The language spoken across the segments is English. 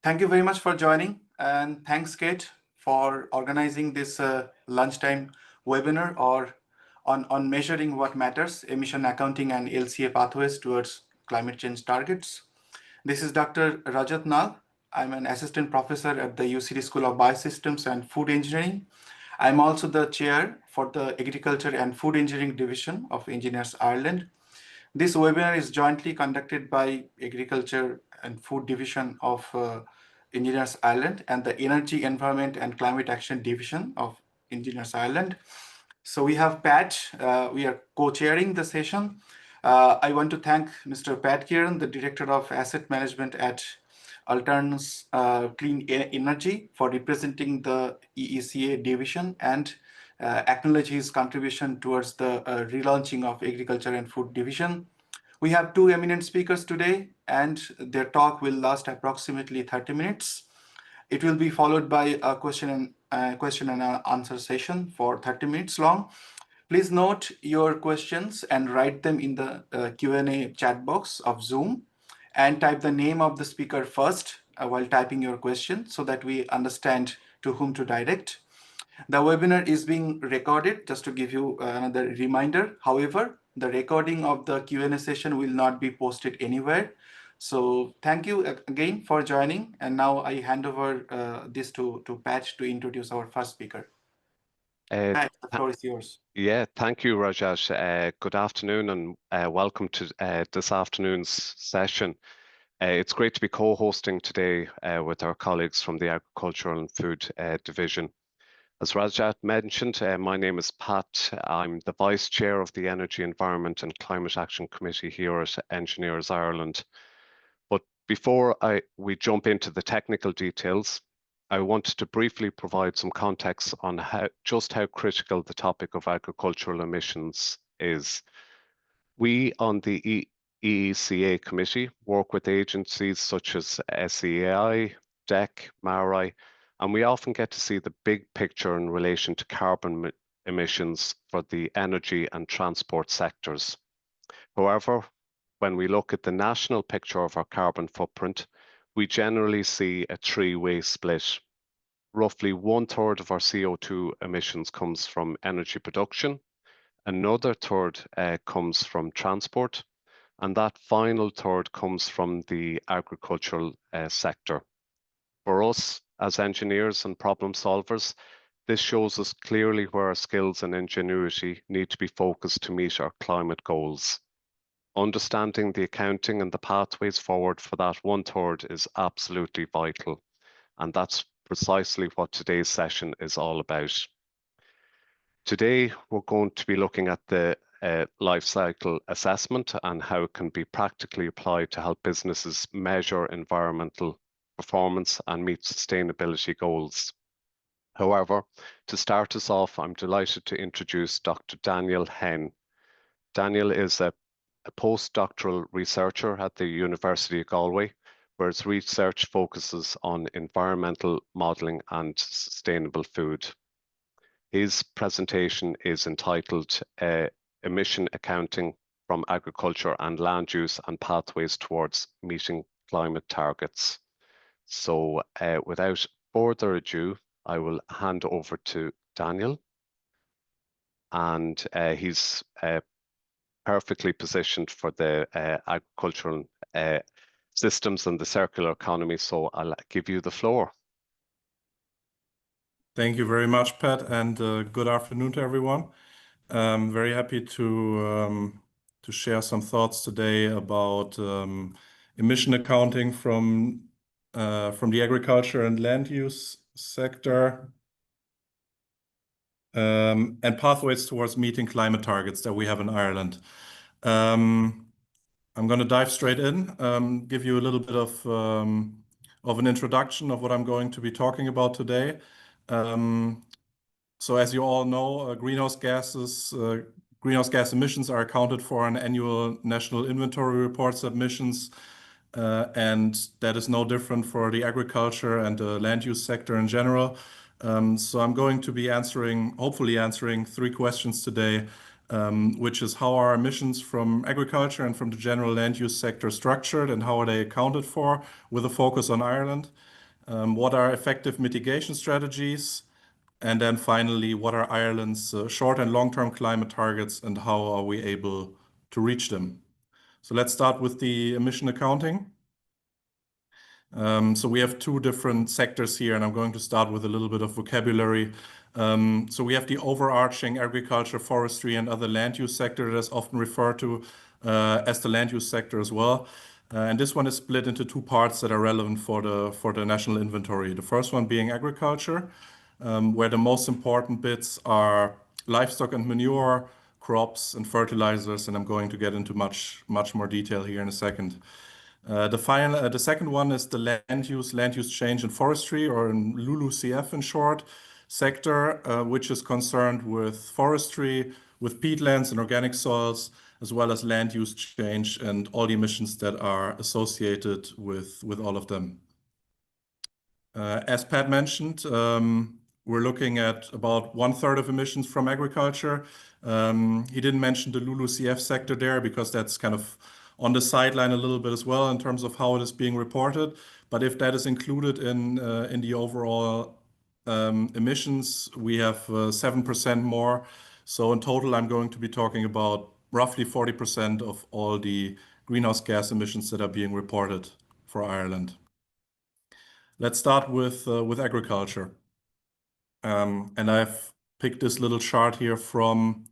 Thank you very much for joining, and thanks, Kate, for organizing this lunchtime webinar on measuring what matters, emission accounting and LCA pathways towards climate change targets. This is Dr. Rajat Nag. I'm an assistant professor at the UCD School of Biosystems and Food Engineering. I'm also the chair for the Agriculture and Food Engineering Division of Engineers Ireland. This webinar is jointly conducted by Agriculture and Food Division of Engineers Ireland and the Energy, Environment and Climate Action Division of Engineers Ireland. So we have Pat, we are co-chairing the session. I want to thank Mr. Pat Kieran, the Director of Asset Management at Alternus Clean Energy, for representing the EECA division and acknowledge his contribution towards the relaunching of Agriculture and Food Division. We have two eminent speakers today, and their talk will last approximately 30 minutes. It will be followed by a question and answer session for 30 minutes long. Please note your questions and write them in the Q&A chat box of Zoom, and type the name of the speaker first while typing your question so that we understand to whom to direct. The webinar is being recorded, just to give you another reminder. However, the recording of the Q&A session will not be posted anywhere. So thank you again for joining. And now I hand over this to Pat to introduce our first speaker. Pat, the floor is yours. Yeah, thank you, Rajat. Good afternoon and welcome to this afternoon's session. It's great to be co-hosting today with our colleagues from the Agricultural and Food Division. As Rajat mentioned, my name is Pat. I'm the Vice Chair of the Energy, Environment and Climate Action Committee here at Engineers Ireland. But before we jump into the technical details, I wanted to briefly provide some context on just how critical the topic of agricultural emissions is. We on the EECA committee work with agencies such as LCA, DEC, MARI, and we often get to see the big picture in relation to carbon emissions for the energy and transport sectors. However, when we look at the national picture of our carbon footprint, we generally see a three-way split. Roughly 1/3 of our CO2 emissions comes from energy production, another third comes from transport, and that final third comes from the agricultural sector. For us, as engineers and problem solvers, this shows us clearly where our skills and ingenuity need to be focused to meet our climate goals. Understanding the accounting and the pathways forward for that 1/3 is absolutely vital, and that's precisely what today's session is all about. Today, we're going to be looking at the life cycle assessment and how it can be practically applied to help businesses measure environmental performance and meet sustainability goals. However, to start us off, I'm delighted to introduce Dr. Daniel Henn. Daniel is a postdoctoral researcher at the University of Galway, where his research focuses on environmental modelling and sustainable food. His presentation is entitled Emission Accounting from Agriculture and Land Use and Pathways Towards Meeting Climate Targets. So without further ado, I will hand over to Daniel, and he's perfectly positioned for the agricultural systems and the circular economy. So I'll give you the floor. Thank you very much, Pat, and good afternoon to everyone. I'm very happy to share some thoughts today about emission accounting from the agriculture and land use sector and pathways towards meeting climate targets that we have in Ireland. I'm going to dive straight in, give you a little bit of an introduction of what I'm going to be talking about today. So as you all know, greenhouse gas emissions are accounted for in annual national inventory report submissions, and that is no different for the agriculture and the land use sector in general. So I'm going to be hopefully answering 3 questions today. which is how are emissions from agriculture and from the general land use sector structured and how are they accounted for, with a focus on Ireland. What are effective mitigation strategies? And then finally, what are Ireland's short and long-term climate targets and how are we able to reach them? So let's start with the emission accounting. So we have two different sectors here, and I'm going to start with a little bit of vocabulary. So we have the overarching agriculture, forestry, and other land use sector that is often referred to as the land use sector as well. And this one is split into two parts that are relevant for the national inventory. The first one being agriculture, where the most important bits are livestock and manure, crops and fertilizers, and I'm going to get into much more detail here in a second. The second one is the land use change and forestry, or in LULUCF in short, sector, which is concerned with forestry, with peatlands and organic soils, as well as land use change and all the emissions that are associated with all of them. As Pat mentioned, we're looking at about 1/3 of emissions from agriculture. He didn't mention the LULUCF sector there because that's kind of on the sideline a little bit as well in terms of how it is being reported. But if that is included in the overall emissions, we have 7% more. So in total, I'm going to be talking about roughly 40% of all the greenhouse gas emissions that are being reported for Ireland. Let's start with agriculture. And I've picked this little chart here from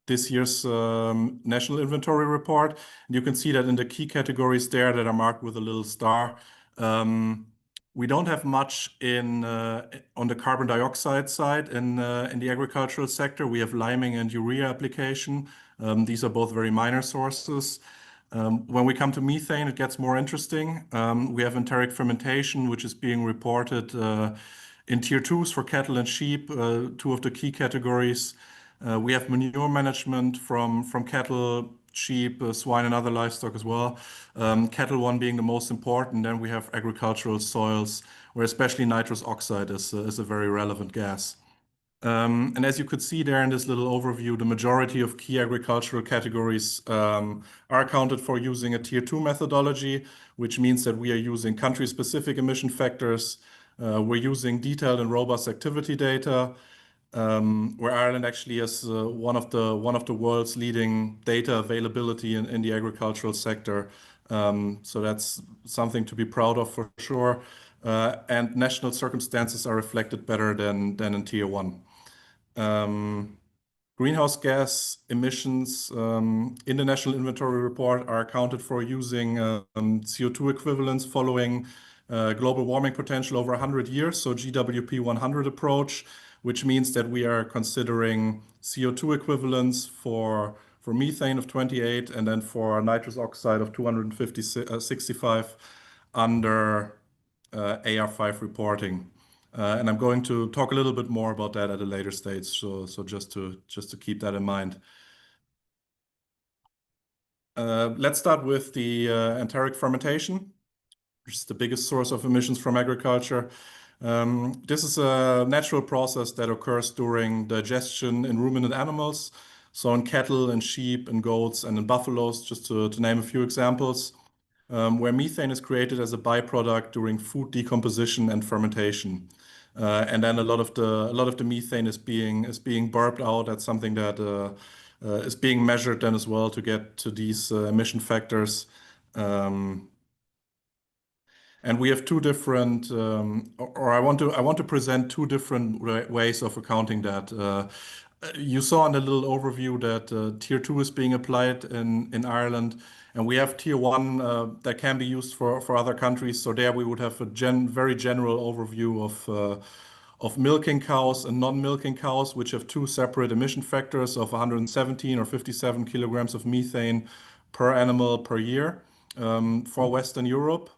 this year's national inventory report. And you can see that in the key categories there that are marked with a little star, we don't have much on the carbon dioxide side in the agricultural sector. We have liming and urea application. These are both very minor sources. When we come to methane, it gets more interesting. We have enteric fermentation, which is being reported in tier 2s for cattle and sheep, two of the key categories. We have manure management from cattle, sheep, swine, and other livestock as well. Cattle one being the most important. Then we have agricultural soils, where especially nitrous oxide is a very relevant gas. And as you could see there in this little overview, the majority of key agricultural categories are accounted for using a tier 2 methodology, which means that we are using country-specific emission factors. We're using detailed and robust activity data, where Ireland actually has one of the world's leading data availability in the agricultural sector. So that's something to be proud of for sure. And national circumstances are reflected better than in tier 1. Greenhouse gas emissions in the national inventory report are accounted for using CO2 equivalents following global warming potential over 100 years, so GWP 100 approach, which means that we are considering CO2 equivalents for methane of 28 and then for nitrous oxide of 265 under AR5 reporting. And I'm going to talk a little bit more about that at a later stage, so just to keep that in mind. Let's start with the enteric fermentation, which is the biggest source of emissions from agriculture. This is a natural process that occurs during digestion in ruminant animals, so in cattle and sheep and goats and in buffaloes, just to name a few examples, where methane is created as a byproduct during food decomposition and fermentation. And then a lot of the methane is being burped out. That's something that is being measured then as well to get to these emission factors. And we have two different, or I want to present two different ways of accounting that. You saw in the little overview that tier 2 is being applied in Ireland, and we have tier 1 that can be used for other countries. So there we would have a very general overview of milking cows and non-milking cows, which have two separate emission factors of 117 or 57 kilograms of methane per animal per year for Western Europe.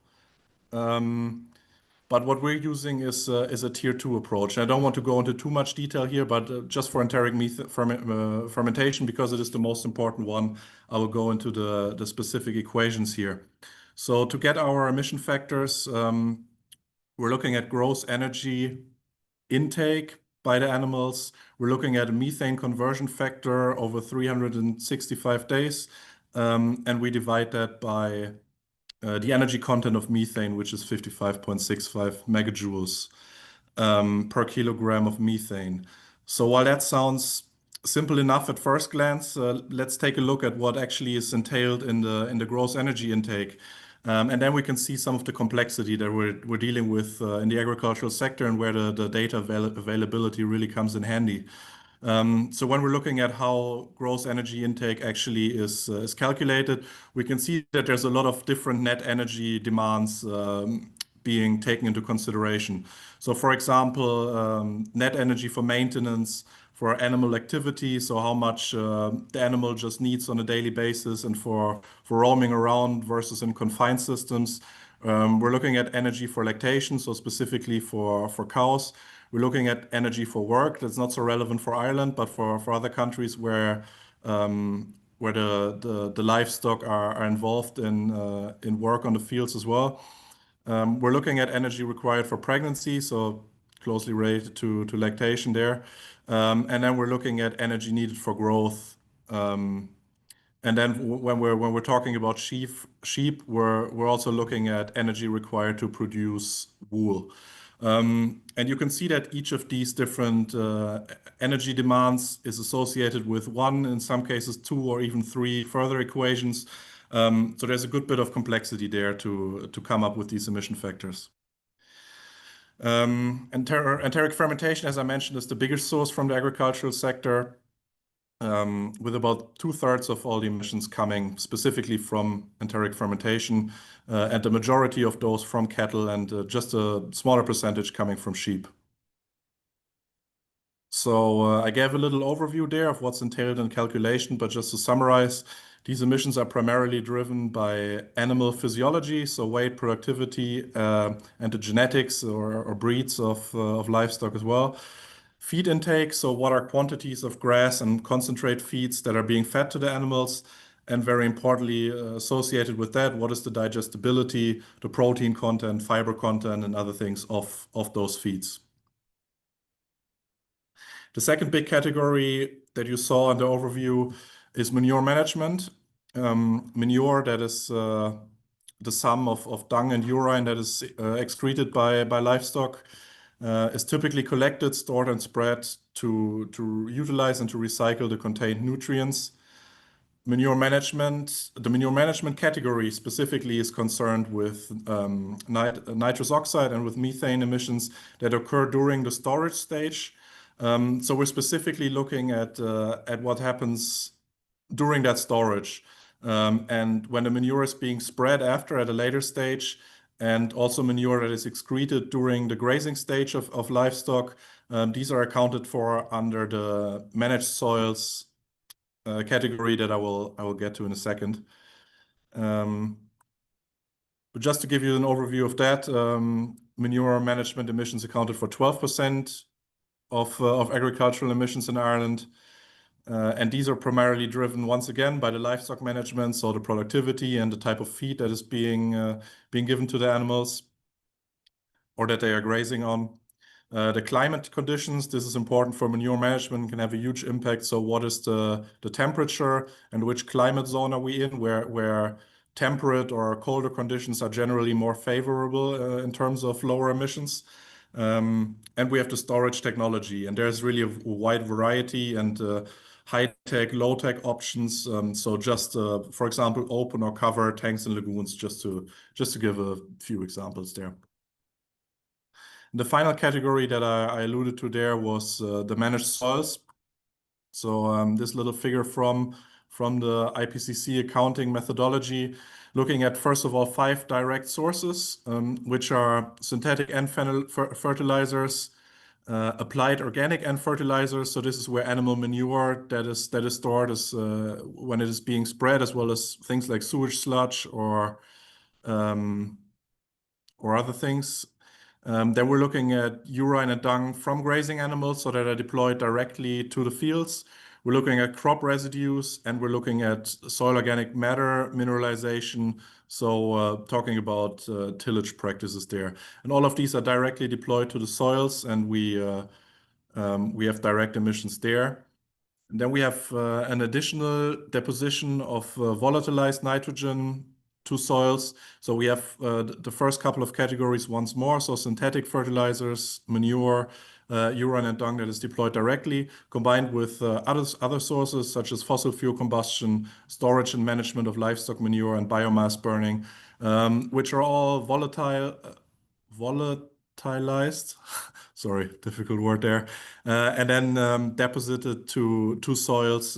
But what we're using is a tier 2 approach. I don't want to go into too much detail here, but just for enteric fermentation, because it is the most important one, I will go into the specific equations here. So to get our emission factors, we're looking at gross energy intake by the animals. We're looking at a methane conversion factor over 365 days, and we divide that by the energy content of methane, which is 55.65 megajoules per kilogram of methane. So while that sounds simple enough at first glance, let's take a look at what actually is entailed in the gross energy intake. And then we can see some of the complexity that we're dealing with in the agricultural sector and where the data availability really comes in handy. So when we're looking at how gross energy intake actually is calculated, we can see that there's a lot of different net energy demands being taken into consideration. So for example, net energy for maintenance, for animal activity, so how much the animal just needs on a daily basis, and for roaming around versus in confined systems. We're looking at energy for lactation, so specifically for cows. We're looking at energy for work. That's not so relevant for Ireland, but for other countries where the livestock are involved in work on the fields as well. We're looking at energy required for pregnancy, so closely related to lactation there. And then we're looking at energy needed for growth. And then when we're talking about sheep, we're also looking at energy required to produce wool. And you can see that each of these different energy demands is associated with one, in some cases, two or even three further equations. So there's a good bit of complexity there to come up with these emission factors. Enteric fermentation, as I mentioned, is the biggest source from the agricultural sector, with about 2/3 of all the emissions coming specifically from enteric fermentation, and the majority of those from cattle, and just a smaller percentage coming from sheep. So I gave a little overview there of what's entailed in calculation, but just to summarize, these emissions are primarily driven by animal physiology, so weight, productivity, and the genetics or breeds of livestock as well. Feed intake, so what are quantities of grass and concentrate feeds that are being fed to the animals, and very importantly, associated with that, what is the digestibility, the protein content, fiber content, and other things of those feeds. The second big category that you saw in the overview is manure management. Manure, that is the sum of dung and urine that is excreted by livestock, is typically collected, stored, and spread to utilize and to recycle the contained nutrients. The manure management category specifically is concerned with nitrous oxide and with methane emissions that occur during the storage stage. So we're specifically looking at what happens during that storage, and when the manure is being spread after at a later stage, and also manure that is excreted during the grazing stage of livestock. These are accounted for under the managed soils category that I will get to in a second. But just to give you an overview of that, manure management emissions accounted for 12% of agricultural emissions in Ireland. And these are primarily driven, once again, by the livestock management, so the productivity and the type of feed that is being given to the animals or that they are grazing on. The climate conditions, this is important for manure management, can have a huge impact. So what is the temperature and which climate zone are we in, where temperate or colder conditions are generally more favorable in terms of lower emissions. And we have the storage technology, and there's really a wide variety and high-tech, low-tech options. So just, for example, open or cover tanks and lagoons, just to give a few examples there. The final category that I alluded to there was the managed soils. So this little figure from the IPCC accounting methodology, looking at, first of all, 5 direct sources, which are synthetic and fertilizers, applied organic and fertilizers. So this is where animal manure that is stored as when it is being spread, as well as things like sewage sludge or other things. Then we're looking at urine and dung from grazing animals, so that are deployed directly to the fields. We're looking at crop residues, and we're looking at soil organic matter mineralization. So talking about tillage practices there. And all of these are directly deployed to the soils, and we We have direct emissions there. And then we have an additional deposition of volatilized nitrogen to soils. So we have the first couple of categories once more. So synthetic fertilizers, manure, urine and dung that is deployed directly, combined with other sources such as fossil fuel combustion, storage and management of livestock manure, and biomass burning, which are all volatilized. Sorry, difficult word there. And then deposited to soils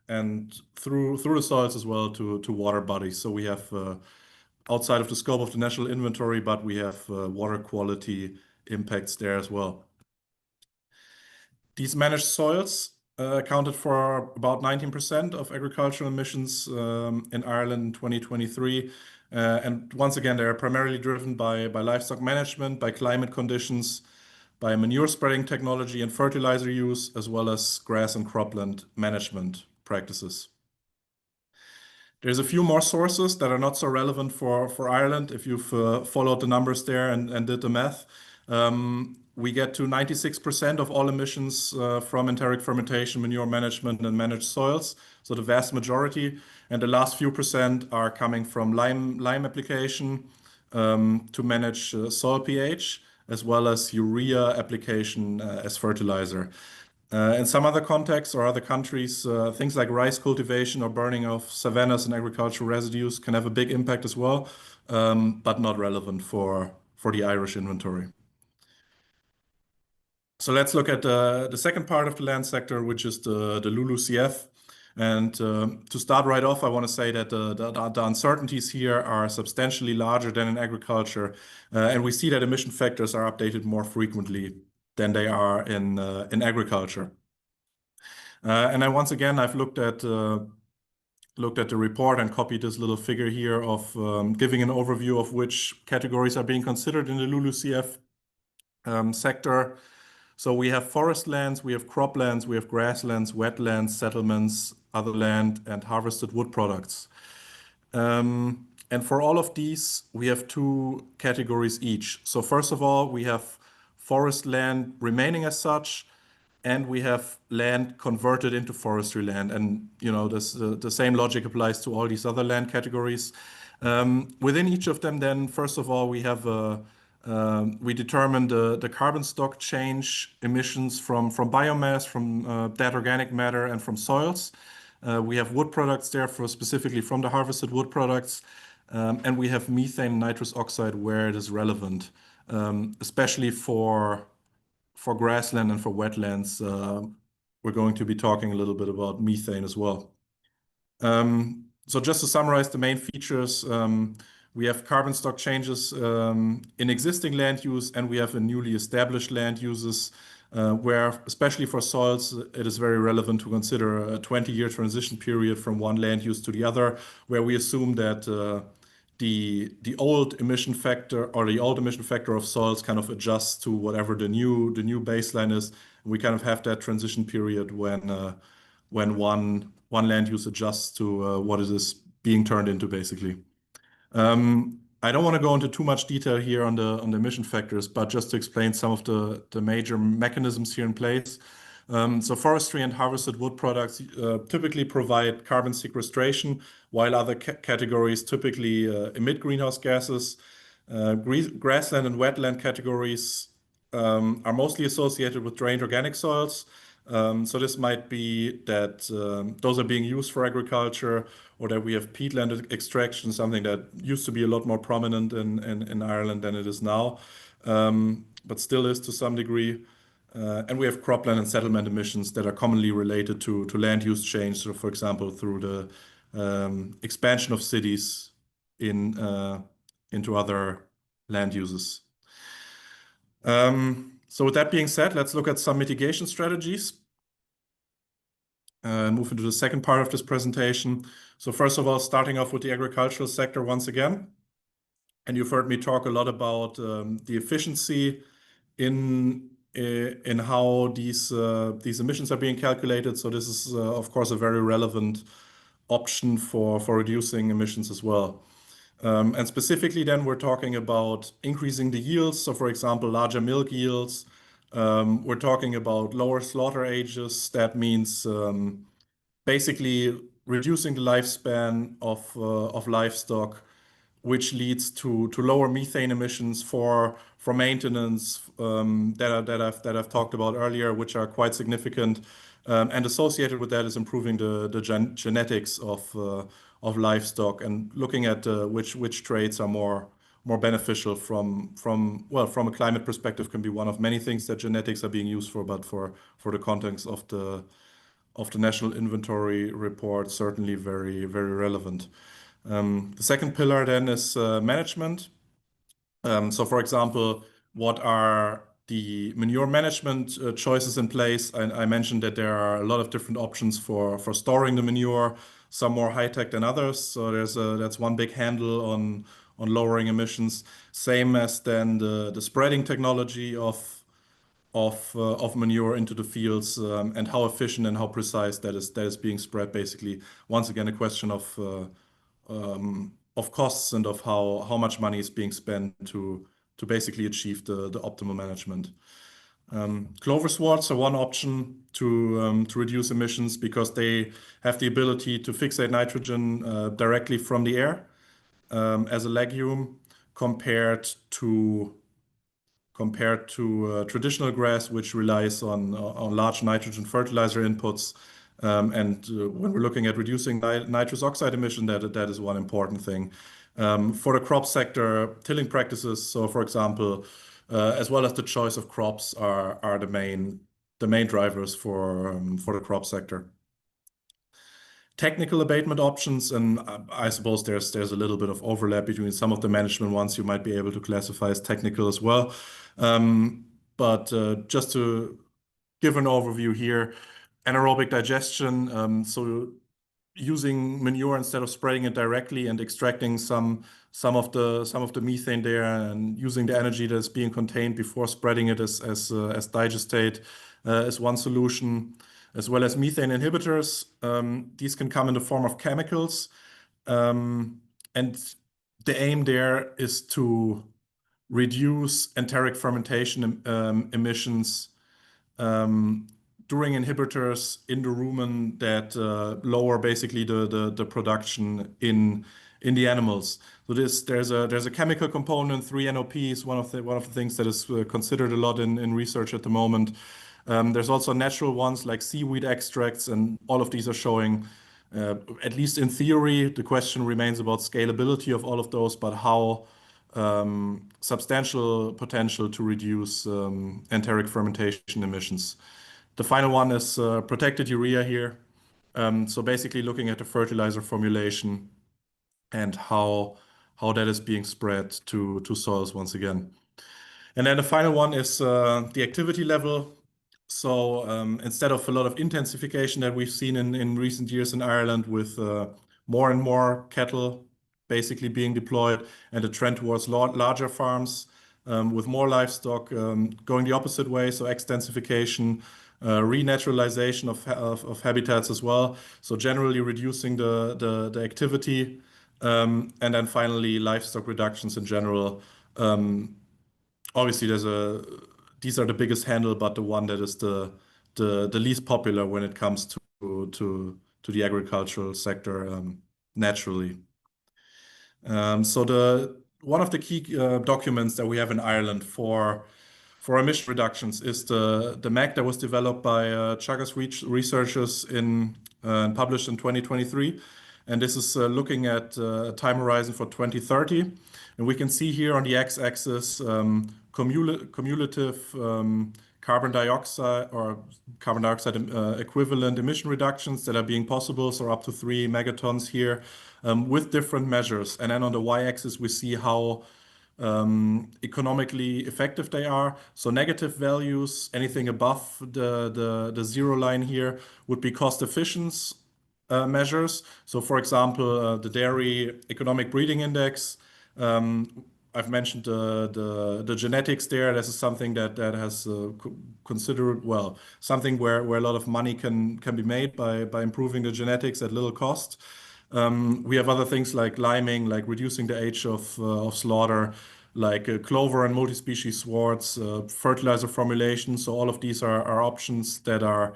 and through the soils as well to water bodies. So we have outside of the scope of the national inventory, but we have water quality impacts there as well. These managed soils accounted for about 19% of agricultural emissions in Ireland in 2023. And once again, they are primarily driven by livestock management, by climate conditions, by manure spreading technology and fertilizer use, as well as grass and cropland management practices. There's a few more sources that are not so relevant for Ireland. If you've followed the numbers there and did the math, we get to 96% of all emissions from enteric fermentation, manure management, and managed soils. So the vast majority, and the last few percent are coming from lime application to manage soil pH, as well as urea application as fertilizer. In some other contexts or other countries, things like rice cultivation or burning of savannas and agricultural residues can have a big impact as well, but not relevant for the Irish inventory. So let's look at the second part of the land sector, which is the LULUCF. And to start right off, I want to say that the uncertainties here are substantially larger than in agriculture. And we see that emission factors are updated more frequently than they are in agriculture. And then once again, I've looked at the report and copied this little figure here of giving an overview of which categories are being considered in the LULUCF sector. So we have forest lands, we have croplands, we have grasslands, wetlands, settlements, other land, and harvested wood products. And for all of these, we have two categories each. So first of all, we have forest land remaining as such, and we have land converted into forestry land. And the same logic applies to all these other land categories. Within each of them, then, first of all, we have we determine the carbon stock change emissions from biomass, from dead organic matter, and from soils. We have wood products there specifically from the harvested wood products. And we have methane and nitrous oxide where it is relevant, especially for grassland and for wetlands. We're going to be talking a little bit about methane as well. So just to summarize the main features, we have carbon stock changes in existing land use, and we have a newly established land uses where, especially for soils, it is very relevant to consider a 20-year transition period from one land use to the other, where we assume that the old emission factor or the old emission factor of soils kind of adjusts to whatever the new baseline is. We kind of have that transition period when one land use adjusts to what it is being turned into, basically. I don't want to go into too much detail here on the emission factors, but just to explain some of the major mechanisms here in place. So forestry and harvested wood products typically provide carbon sequestration, while other categories typically emit greenhouse gases. Grassland and wetland categories are mostly associated with drained organic soils. So this might be that those are being used for agriculture, or that we have peatland extraction, something that used to be a lot more prominent in Ireland than it is now, but still is to some degree. And we have cropland and settlement emissions that are commonly related to land use change. So, for example, through the expansion of cities into other land uses. So with that being said, let's look at some mitigation strategies. Move into the second part of this presentation. So first of all, starting off with the agricultural sector once again. And you've heard me talk a lot about the efficiency in how these emissions are being calculated. So this is, of course, a very relevant option for reducing emissions as well. And specifically then we're talking about increasing the yields. So for example, larger milk yields, We're talking about lower slaughter ages. That means basically reducing the lifespan of livestock, which leads to lower methane emissions for maintenance that I've talked about earlier, which are quite significant. And associated with that is improving the genetics of livestock and looking at which traits are more beneficial from a climate perspective can be one of many things that genetics are being used for, but for the context of the National Inventory Report, certainly very, very relevant. The second pillar then is management. So for example, what are the manure management choices in place? I mentioned that there are a lot of different options for storing the manure, some more high-tech than others. So that's one big handle on lowering emissions. Same as then the spreading technology of manure into the fields, and how efficient and how precise that is being spread. Basically, once again, a question of costs and of how much money is being spent to basically achieve the optimal management. Clover swords are one option to reduce emissions because they have the ability to fixate nitrogen directly from the air as a legume compared to traditional grass, which relies on large nitrogen fertilizer inputs. And when we're looking at reducing nitrous oxide emission, that is one important thing. For the crop sector, tilling practices, so for example, as well as the choice of crops are the main drivers for the crop sector. Technical abatement options, and I suppose there's a little bit of overlap between some of the management ones you might be able to classify as technical as well. But just to give an overview here, anaerobic digestion, so using manure instead of spreading it directly and extracting some of the methane there and using the energy that's being contained before spreading it as digestate is one solution, as well as methane inhibitors. These can come in the form of chemicals, and the aim there is to reduce enteric fermentation emissions during inhibitors in the rumen that lower basically the production in the animals. So there's a chemical component. 3-NOP is one of the things that is considered a lot in research at the moment. There's also natural ones like seaweed extracts, and all of these are showing, at least in theory, the question remains about scalability of all of those, but how substantial potential to reduce enteric fermentation emissions. The final one is protected urea here. So basically looking at the fertilizer formulation and how that is being spread to soils once again. And then the final one is the activity level. So instead of a lot of intensification that we've seen in recent years in Ireland with more and more cattle basically being deployed and a trend towards larger farms with more livestock, going the opposite way, so extensification, renaturalization of habitats as well. So generally reducing the activity, and then finally livestock reductions in general. Obviously, these are the biggest handle, but the one that is the least popular when it comes to the agricultural sector, naturally. So one of the key documents that we have in Ireland for emission reductions is the MAC that was developed by Chagas researchers and published in 2023. And this is looking at a time horizon for 2030. And we can see here on the x-axis cumulative carbon dioxide equivalent emission reductions that are being possible, so up to 3 megatons here, with different measures. And then on the y-axis, we see how economically effective they are. So negative values, anything above the zero line here, would be cost efficiency measures. So for example, the dairy economic breeding index, I've mentioned the genetics there. This is something that has considered, well, something where a lot of money can be made by improving the genetics at little cost. We have other things like liming, like reducing the age of slaughter, like clover and multi-species swards, fertilizer formulation. So all of these are options that are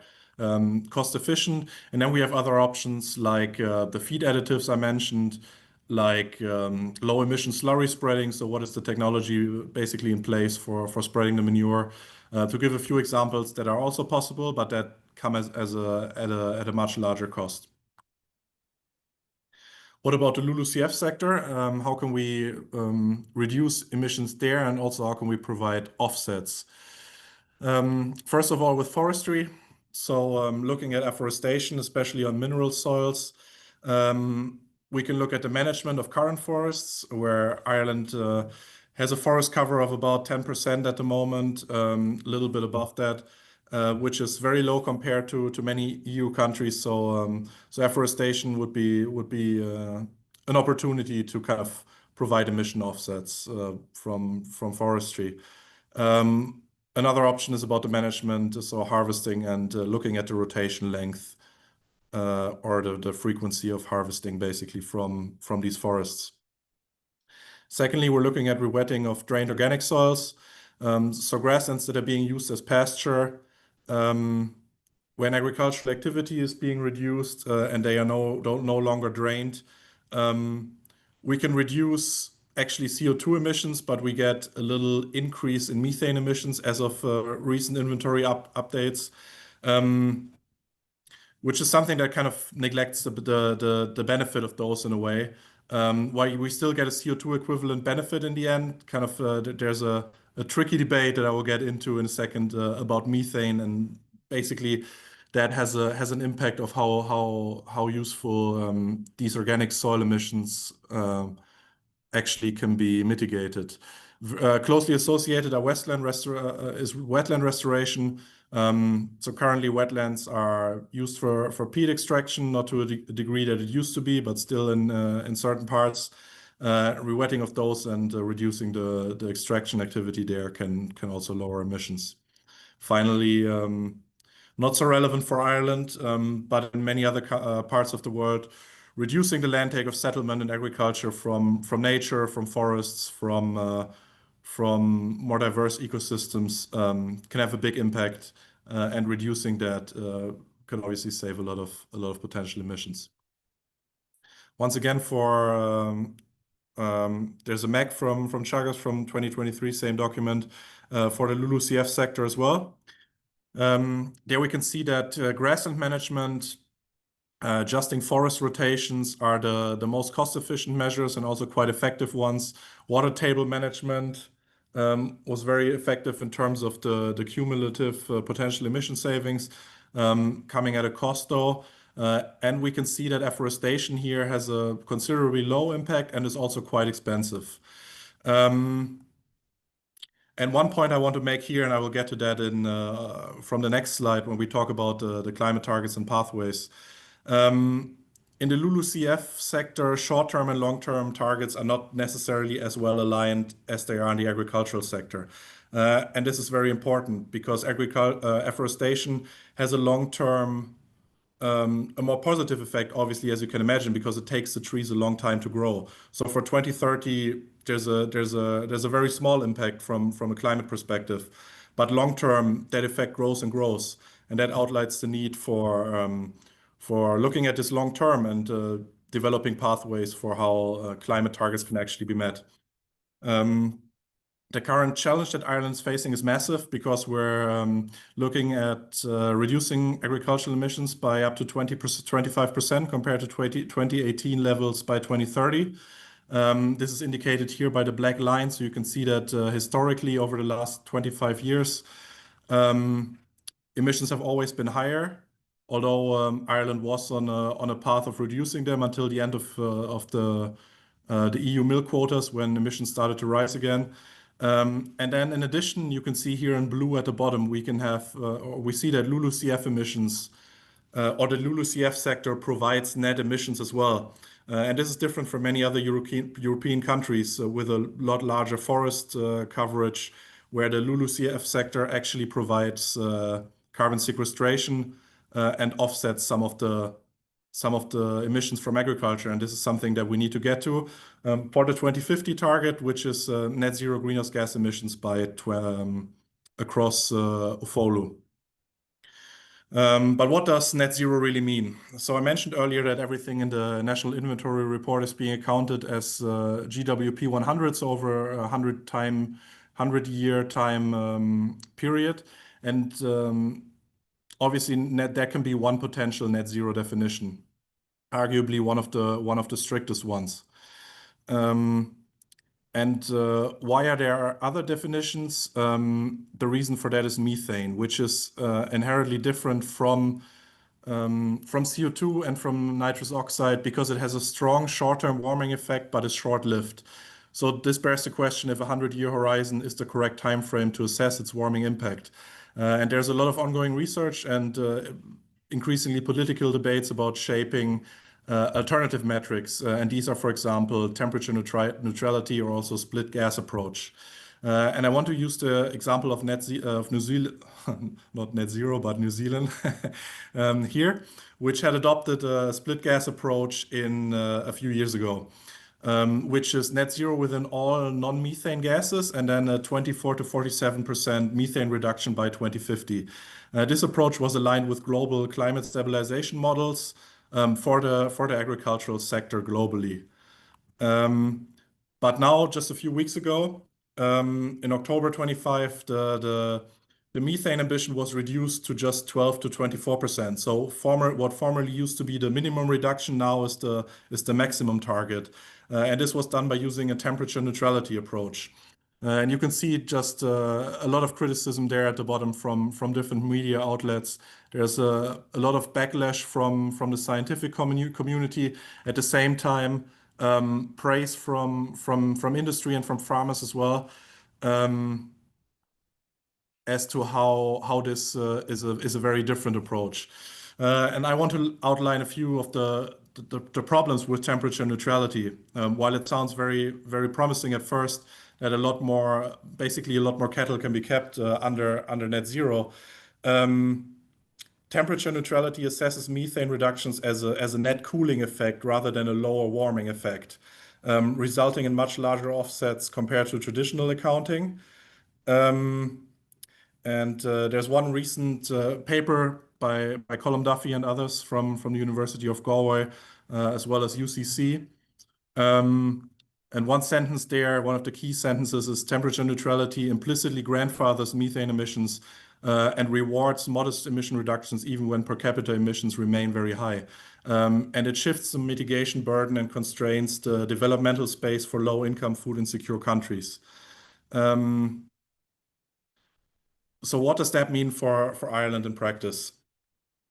cost efficient. And then we have other options like the feed additives I mentioned, like low emission slurry spreading. So what is the technology basically in place for spreading the manure? To give a few examples that are also possible, but that come at a much larger cost. What about the LULUCF sector? How can we reduce emissions there, and also how can we provide offsets? First of all, with forestry. So looking at afforestation, especially on mineral soils, we can look at the management of current forests, where Ireland has a forest cover of about 10% at the moment, a little bit above that, which is very low compared to many EU countries. So afforestation would be an opportunity to kind of provide emission offsets from forestry. Another option is about the management, so harvesting and looking at the rotation length or the frequency of harvesting, basically from these forests. Secondly, we're looking at rewetting of drained organic soils. So grasslands that are being used as pasture, when agricultural activity is being reduced and they are no longer drained, we can reduce actually CO2 emissions, but we get a little increase in methane emissions as of recent inventory updates, which is something that kind of neglects the benefit of those in a way. While we still get a CO2 equivalent benefit in the end, kind of there's a tricky debate that I will get into in a second about methane, and basically that has an impact of how useful these organic soil emissions actually can be mitigated. Closely associated are wetland restoration. So currently wetlands are used for peat extraction, not to a degree that it used to be, but still in certain parts. Rewetting of those and reducing the extraction activity there can also lower emissions. Finally, not so relevant for Ireland, but in many other parts of the world, reducing the land take of settlement and agriculture from nature, from forests, from more diverse ecosystems can have a big impact, and reducing that can obviously save a lot of potential emissions. Once again, there's a MAC from Chagas from 2023, same document for the LULUCF sector as well. There we can see that grassland management, adjusting forest rotations are the most cost-efficient measures and also quite effective ones. Water table management was very effective in terms of the cumulative potential emission savings, coming at a cost though. And we can see that afforestation here has a considerably low impact and is also quite expensive. And one point I want to make here, and I will get to that from the next slide when we talk about the climate targets and pathways. In the LULUCF sector, short-term and long-term targets are not necessarily as well aligned as they are in the agricultural sector. And this is very important because afforestation has a long-term, a more positive effect, obviously, as you can imagine, because it takes the trees a long time to grow. So for 2030, there's a very small impact from a climate perspective, but long term that effect grows and grows, and that outlines the need for looking at this long term and developing pathways for how climate targets can actually be met. The current challenge that Ireland's facing is massive because we're looking at reducing agricultural emissions by up to 25% compared to 2018 levels by 2030. This is indicated here by the black line, so you can see that historically over the last 25 years, emissions have always been higher, although Ireland was on a path of reducing them until the end of the EU milk quotas when emissions started to rise again. And then in addition, you can see here in blue at the bottom, we see that LULUCF emissions or the LULUCF sector provides net emissions as well. And this is different from many other European countries with a lot larger forest coverage, where the LULUCF sector actually provides carbon sequestration and offsets some of some of the emissions from agriculture, and this is something that we need to get to for the 2050 target, which is net zero greenhouse gas emissions by across UFOLU. But what does net zero really mean? So I mentioned earlier that everything in the National Inventory Report is being accounted as GWP 100, so over a 100-year time period. And obviously, there can be one potential net zero definition, arguably one of the strictest ones. Why are there other definitions? The reason for that is methane, which is inherently different from CO2 and from nitrous oxide because it has a strong short-term warming effect, but is short-lived. So this bears the question if a 100-year horizon is the correct time frame to assess its warming impact. And there's a lot of ongoing research and increasingly political debates about shaping alternative metrics. And these are, for example, temperature neutrality or also split gas approach. And I want to use the example of New Zealand, not net zero, but New Zealand here, which had adopted a split gas approach in a few years ago, which is net zero within all non-methane gases and then a 24 to 47% methane reduction by 2050. This approach was aligned with global climate stabilization models for the agricultural sector globally. But now, just a few weeks ago, in October 25, the methane ambition was reduced to just 12 to 24%. So what formerly used to be the minimum reduction now is the maximum target. And this was done by using a temperature neutrality approach. And you can see just a lot of criticism there at the bottom from different media outlets. There's a lot of backlash from the scientific community. At the same time, praise from industry and from farmers as well, as to how this is a very different approach. And I want to outline a few of the problems with temperature neutrality. While it sounds very, very promising at first, that basically a lot more cattle can be kept under net zero. Temperature neutrality assesses methane reductions as a net cooling effect rather than a lower warming effect, resulting in much larger offsets compared to traditional accounting. There's one recent paper by Colm Duffy and others from the University of Galway, as well as UCC. And one sentence there, one of the key sentences is temperature neutrality implicitly grandfathers methane emissions and rewards modest emission reductions even when per capita emissions remain very high. And it shifts the mitigation burden and constrains the developmental space for low-income, food insecure countries. So what does that mean for Ireland in practice?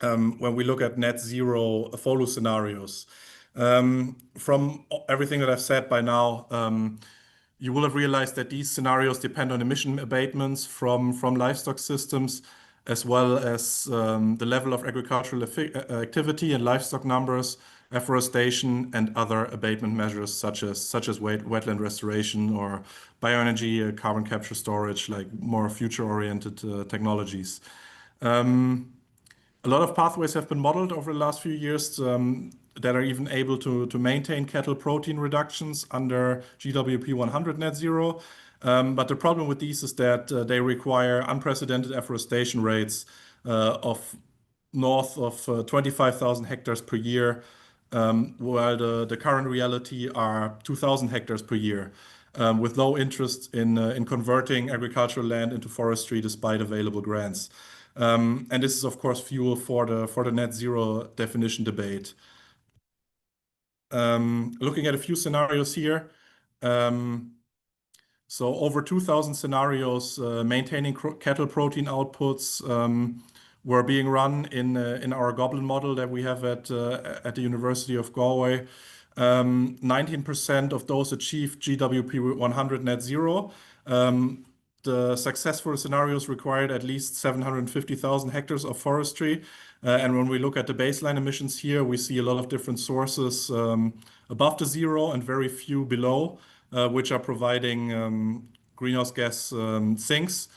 When we look at net zero UFOLU scenarios. From everything that I've said by now, you will have realized that these scenarios depend on emission abatements from livestock systems, as well as the level of agricultural activity and livestock numbers, afforestation, and other abatement measures such as wetland restoration or bioenergy, carbon capture storage, like more future-oriented technologies. A lot of pathways have been modeled over the last few years that are even able to maintain cattle protein reductions under GWP 100 net zero. But the problem with these is that they require unprecedented afforestation rates of north of 25,000 hectares per year, while the current reality are 2,000 hectares per year, with low interest in converting agricultural land into forestry despite available grants. And this is, of course, fuel for the net zero definition debate. Looking at a few scenarios here. So over 2,000 scenarios maintaining cattle protein outputs were being run in our Goblin model that we have at the University of Galway. 19% of those achieved GWP 100 net zero. The successful scenarios required at least 750,000 hectares of forestry. And when we look at the baseline emissions here, we see a lot of different sources above the zero and very few below, which are providing greenhouse gas sinks.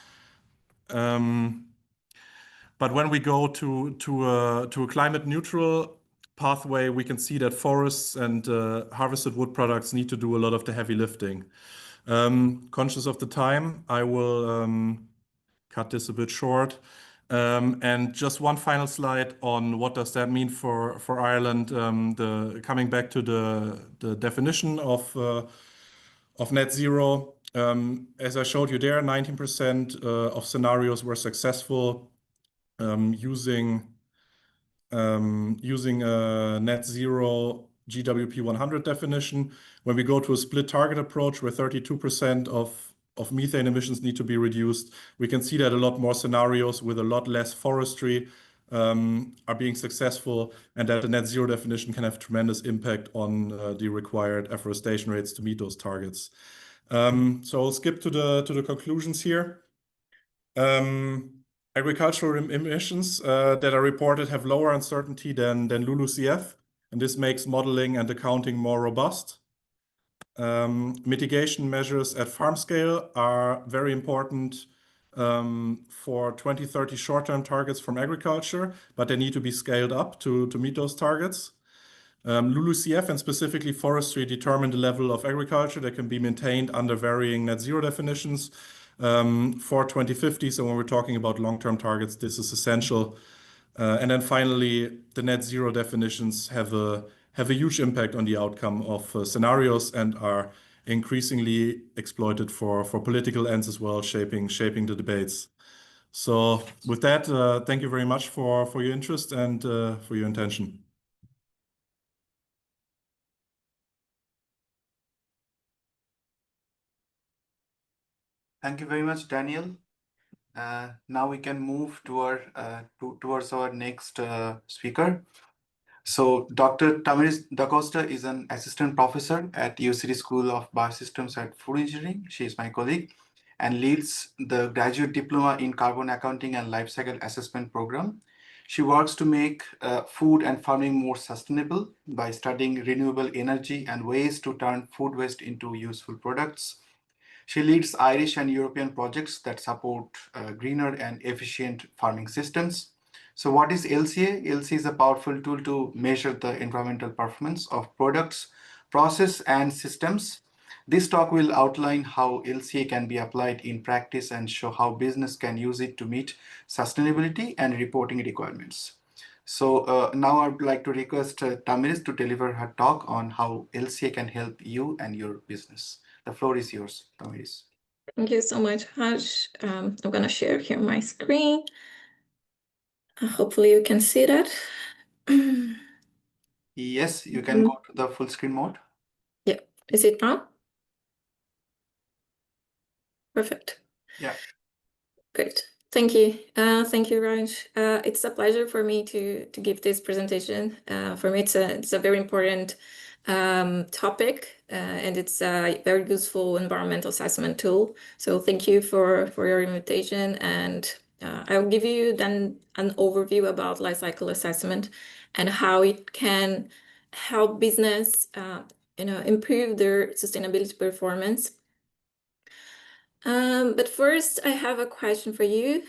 But when we go to a climate neutral pathway, we can see that forests and harvested wood products need to do a lot of the heavy lifting. Conscious of the time, I will cut this a bit short. And just one final slide on what does that mean for Ireland. Coming back to the definition of net zero. As I showed you there, 19% of scenarios were successful using a net zero GWP 100 definition. When we go to a split target approach where 32% of methane emissions need to be reduced, we can see that a lot more scenarios with a lot less forestry are being successful, and that the net zero definition can have tremendous impact on the required afforestation rates to meet those targets. So I'll skip to the conclusions here. Agricultural emissions that are reported have lower uncertainty than LULUCF, and this makes modeling and accounting more robust. Mitigation measures at farm scale are very important for 2030 short-term targets from agriculture, but they need to be scaled up to meet those targets. LULUCF and specifically forestry determine the level of agriculture that can be maintained under varying net zero definitions for 2050. So when we're talking about long-term targets, this is essential. And then finally, the net zero definitions have a huge impact on the outcome of scenarios and are increasingly exploited for political ends as well, shaping the debates. So with that, thank you very much for your interest and for your attention. Thank you very much, Daniel. Now we can move towards our next speaker. So Dr. Tamiris Da Costa is an assistant professor at UCD School of Biosystems at Food Engineering. She is my colleague and leads the graduate diploma in carbon accounting and life cycle assessment program. She works to make food and farming more sustainable by studying renewable energy and ways to turn food waste into useful products. She leads Irish and European projects that support greener and efficient farming systems. So what is LCA? LCA is a powerful tool to measure the environmental performance of products, process, and systems. This talk will outline how LCA can be applied in practice and show how business can use it to meet sustainability and reporting requirements. So now I would like to request Tamiris to deliver her talk on how LCA can help you and your business. The floor is yours, Tamiris. Thank you so much, Haj. I'm going to share here my screen. Hopefully you can see that. Yes, you can go to the full screen mode. Yeah, is it on? Perfect. Yeah. Great. Thank you. Thank you, Raj. It's a pleasure for me to give this presentation. For me, it's a very important topic, and it's a very useful environmental assessment tool. So thank you for your invitation, and I'll give you then an overview about life cycle assessment and how it can help business improve their sustainability performance. But first, I have a question for you.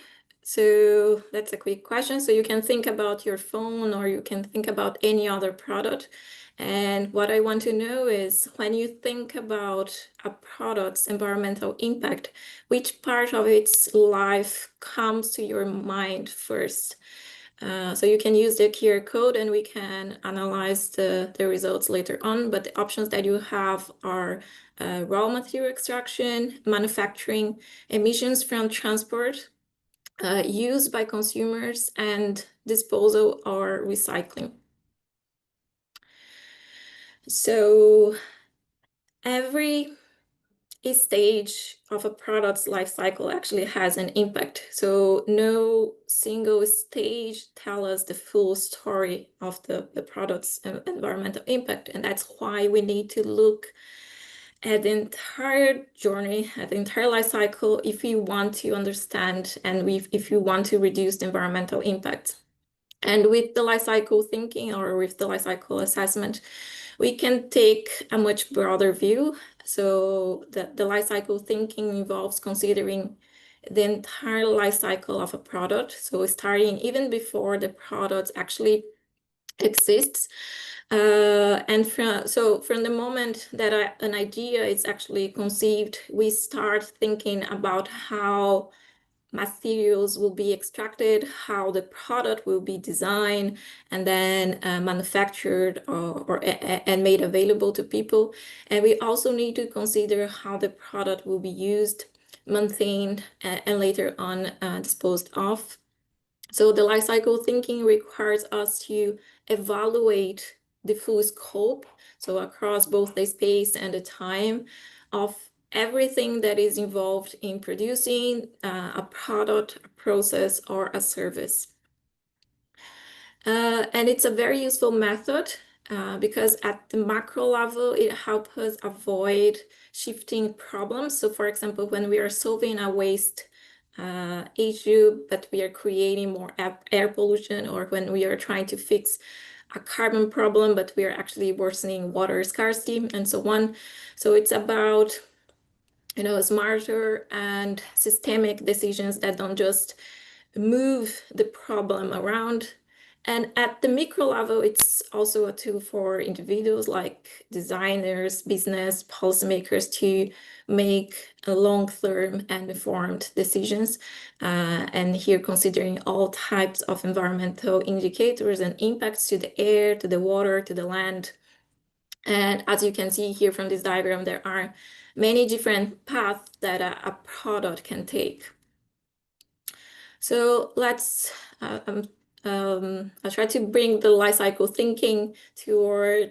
So that's a quick question. So you can think about your phone or you can think about any other product. And what I want to know is when you think about a product's environmental impact, which part of its life comes to your mind first? So you can use the QR code and we can analyze the results later on, but the options that you have are raw material extraction, manufacturing, emissions from transport, use by consumers, and disposal or recycling. So every stage of a product's life cycle actually has an impact. So no single stage tells us the full story of the product's environmental impact. And that's why we need to look at the entire journey, at the entire life cycle, if you want to understand and if you want to reduce the environmental impact. And with the life cycle thinking or with the life cycle assessment, we can take a much broader view. So the life cycle thinking involves considering the entire life cycle of a product. So starting even before the product actually exists. And from the moment that an idea is actually conceived, we start thinking about how materials will be extracted, how the product will be designed, and then manufactured and made available to people. And we also need to consider how the product will be used, maintained, and later on disposed of. So the life cycle thinking requires us to evaluate the full scope, so across both the space and the time of everything that is involved in producing a product, a process, or a service. And it's a very useful method because at the macro level, it helps us avoid shifting problems. So for example, when we are solving a waste issue, but we are creating more air pollution, or when we are trying to fix a carbon problem, but we are actually worsening water scarcity and so on. So it's about, you know, smarter and systemic decisions that don't just move the problem around. And at the micro level, it's also a tool for individuals like designers, business, policymakers to make long-term and informed decisions. And here considering all types of environmental indicators and impacts to the air, to the water, to the land. And as you can see here from this diagram, there are many different paths that a product can take. So let's, I'll try to bring the life cycle thinking to our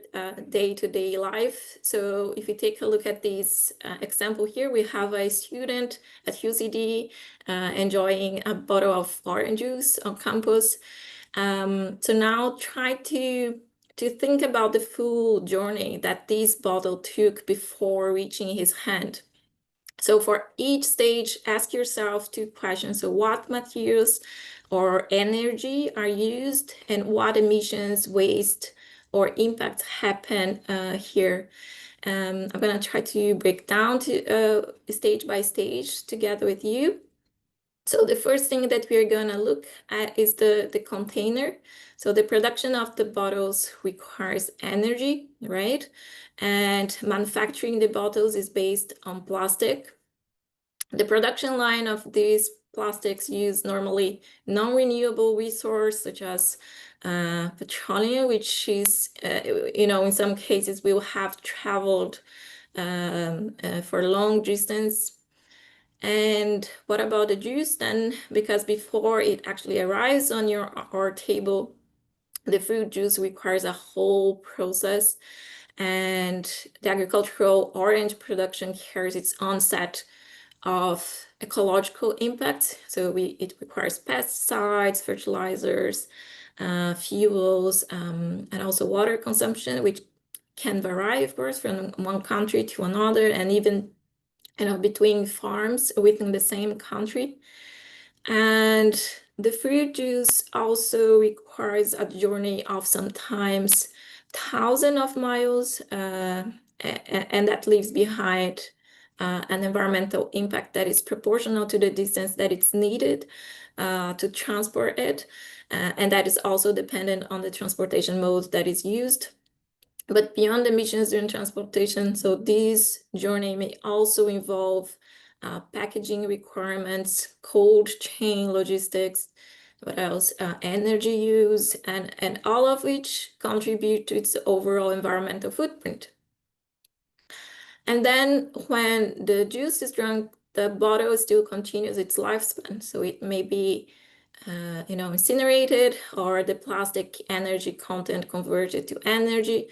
day-to-day life. So if we take a look at this example here, we have a student at UCD enjoying a bottle of orange juice on campus. So now try to think about the full journey that this bottle took before reaching his hand. So for each stage, ask yourself 2 questions. So what materials or energy are used, and what emissions, waste, or impacts happen here? I'm going to try to break down to stage by stage together with you. So the first thing that we're going to look at is the container. So the production of the bottles requires energy, right? And manufacturing the bottles is based on plastic. The production line of these plastics use normally non-renewable resource such as petroleum, which is, you know, in some cases will have traveled for long distance. And what about the juice then? Because before it actually arrives on our table, the fruit juice requires a whole process, and the agricultural orange production carries its own set of ecological impacts. So it requires pesticides, fertilizers, fuels, and also water consumption, which can vary, of course, from one country to another, and even, you know, between farms within the same country. And the fruit juice also requires a journey of sometimes thousands of miles, and that leaves behind an environmental impact that is proportional to the distance that it's needed to transport it. And that is also dependent on the transportation mode that is used. But beyond emissions during transportation, so this journey may also involve packaging requirements, cold chain logistics, what else? Energy use, and all of which contribute to its overall environmental footprint. And then when the juice is drunk, the bottle still continues its lifespan. So it may be, you know, incinerated, or the plastic energy content converted to energy,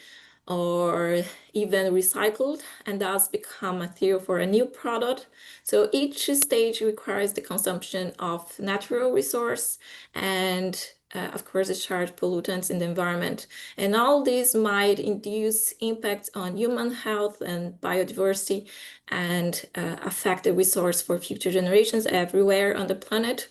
or even recycled, and thus become material for a new product. So each stage requires the consumption of natural resource and of course, discharge pollutants in the environment. And all these might induce impacts on human health and biodiversity, and affect the resource for future generations everywhere on the planet.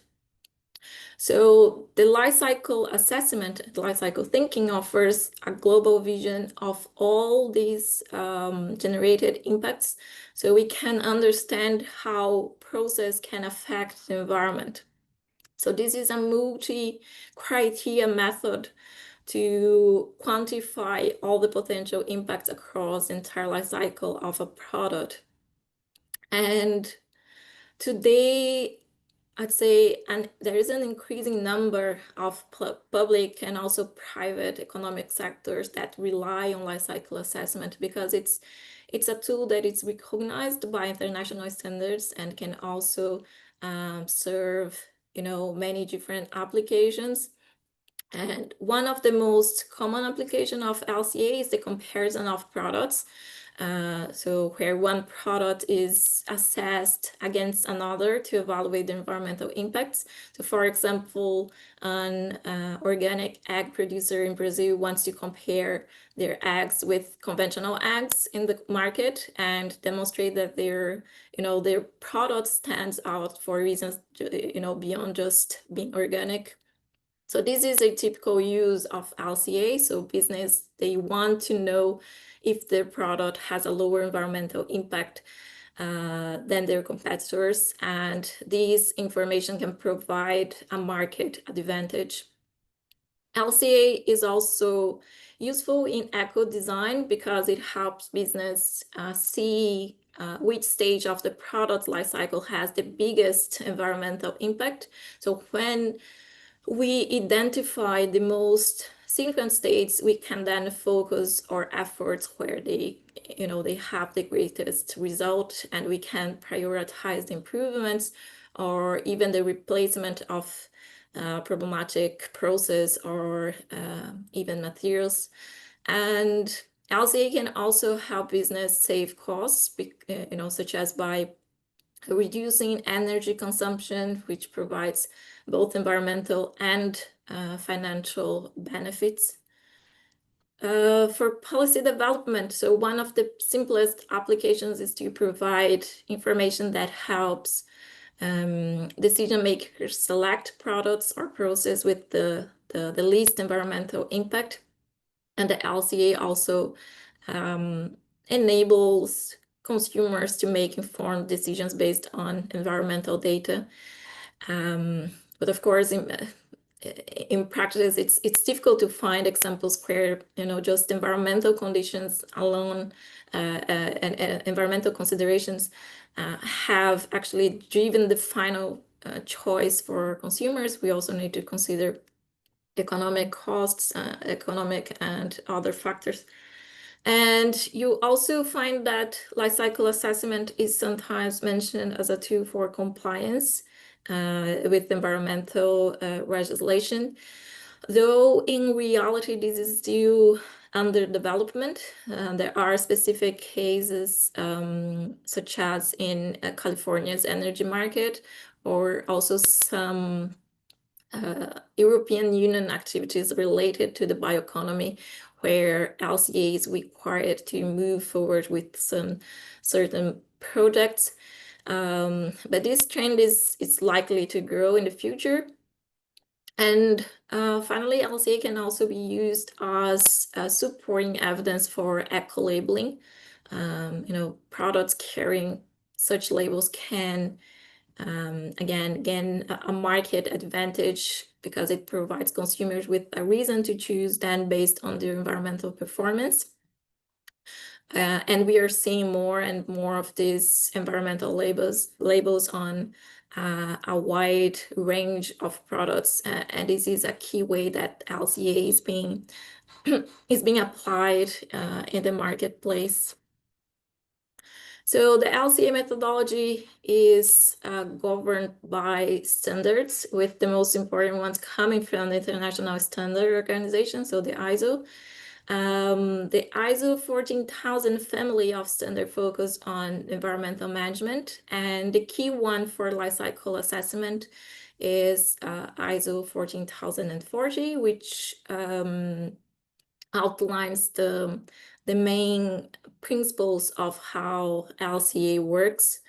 So the life cycle assessment, the life cycle thinking offers a global vision of all these generated impacts, so we can understand how process can affect the environment. So this is a multi-criteria method to quantify all the potential impacts across the entire life cycle of a product. And today, I'd say, and there is an increasing number of public and also private economic sectors that rely on life cycle assessment because it's a tool that is recognized by international standards and can also serve, many different applications. And one of the most common application of LCA is the comparison of products. So where one product is assessed against another to evaluate the environmental impacts. So for example, an organic egg producer in Brazil wants to compare their eggs with conventional eggs in the market and demonstrate that their product stands out for reasons, beyond just being organic. So this is a typical use of LCA. So business, they want to know if their product has a lower environmental impact than their competitors. And this information can provide a market advantage. LCA is also useful in eco design because it helps business see which stage of the product life cycle has the biggest environmental impact. So when we identify the most significant states, we can then focus our efforts where they have the greatest result, and we can prioritize the improvements or even the replacement of problematic process or even materials. And LCA can also help business save costs, such as by reducing energy consumption, which provides both environmental and financial benefits. For policy development, so one of the simplest applications is to provide information that helps decision makers select products or process with the least environmental impact. And the LCA also enables consumers to make informed decisions based on environmental data. But of course, in practice, it's difficult to find examples where just environmental conditions alone and environmental considerations have actually driven the final choice for consumers. We also need to consider economic costs, economic and other factors. And you also find that life cycle assessment is sometimes mentioned as a tool for compliance with environmental legislation, though in reality this is still under development. There are specific cases such as in California's energy market, or also some European Union activities related to the bioeconomy, where LCA is required to move forward with some certain projects. But this trend is likely to grow in the future. And finally, LCA can also be used as supporting evidence for eco-labeling. Products carrying such labels can again gain a market advantage because it provides consumers with a reason to choose them based on their environmental performance. And we are seeing more and more of these environmental labels on a wide range of products, and this is a key way that LCA is being applied in the marketplace. So the LCA methodology is governed by standards, with the most important ones coming from the International Standard Organization, so the ISO. The ISO 14000 family of standard focus on environmental management, and the key one for life cycle assessment is ISO 14040, which outlines the main principles of how LCA works.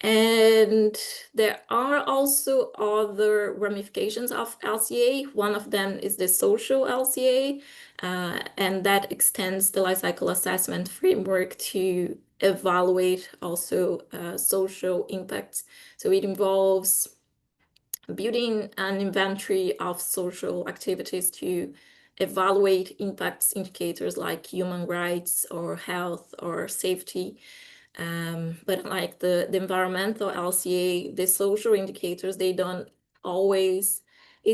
And there are also other ramifications of LCA. One of them is the social LCA, and that extends the life cycle assessment framework to evaluate also social impacts. So it involves building an inventory of social activities to evaluate impacts indicators like human rights or health or safety. But like the environmental LCA, the social indicators, they don't always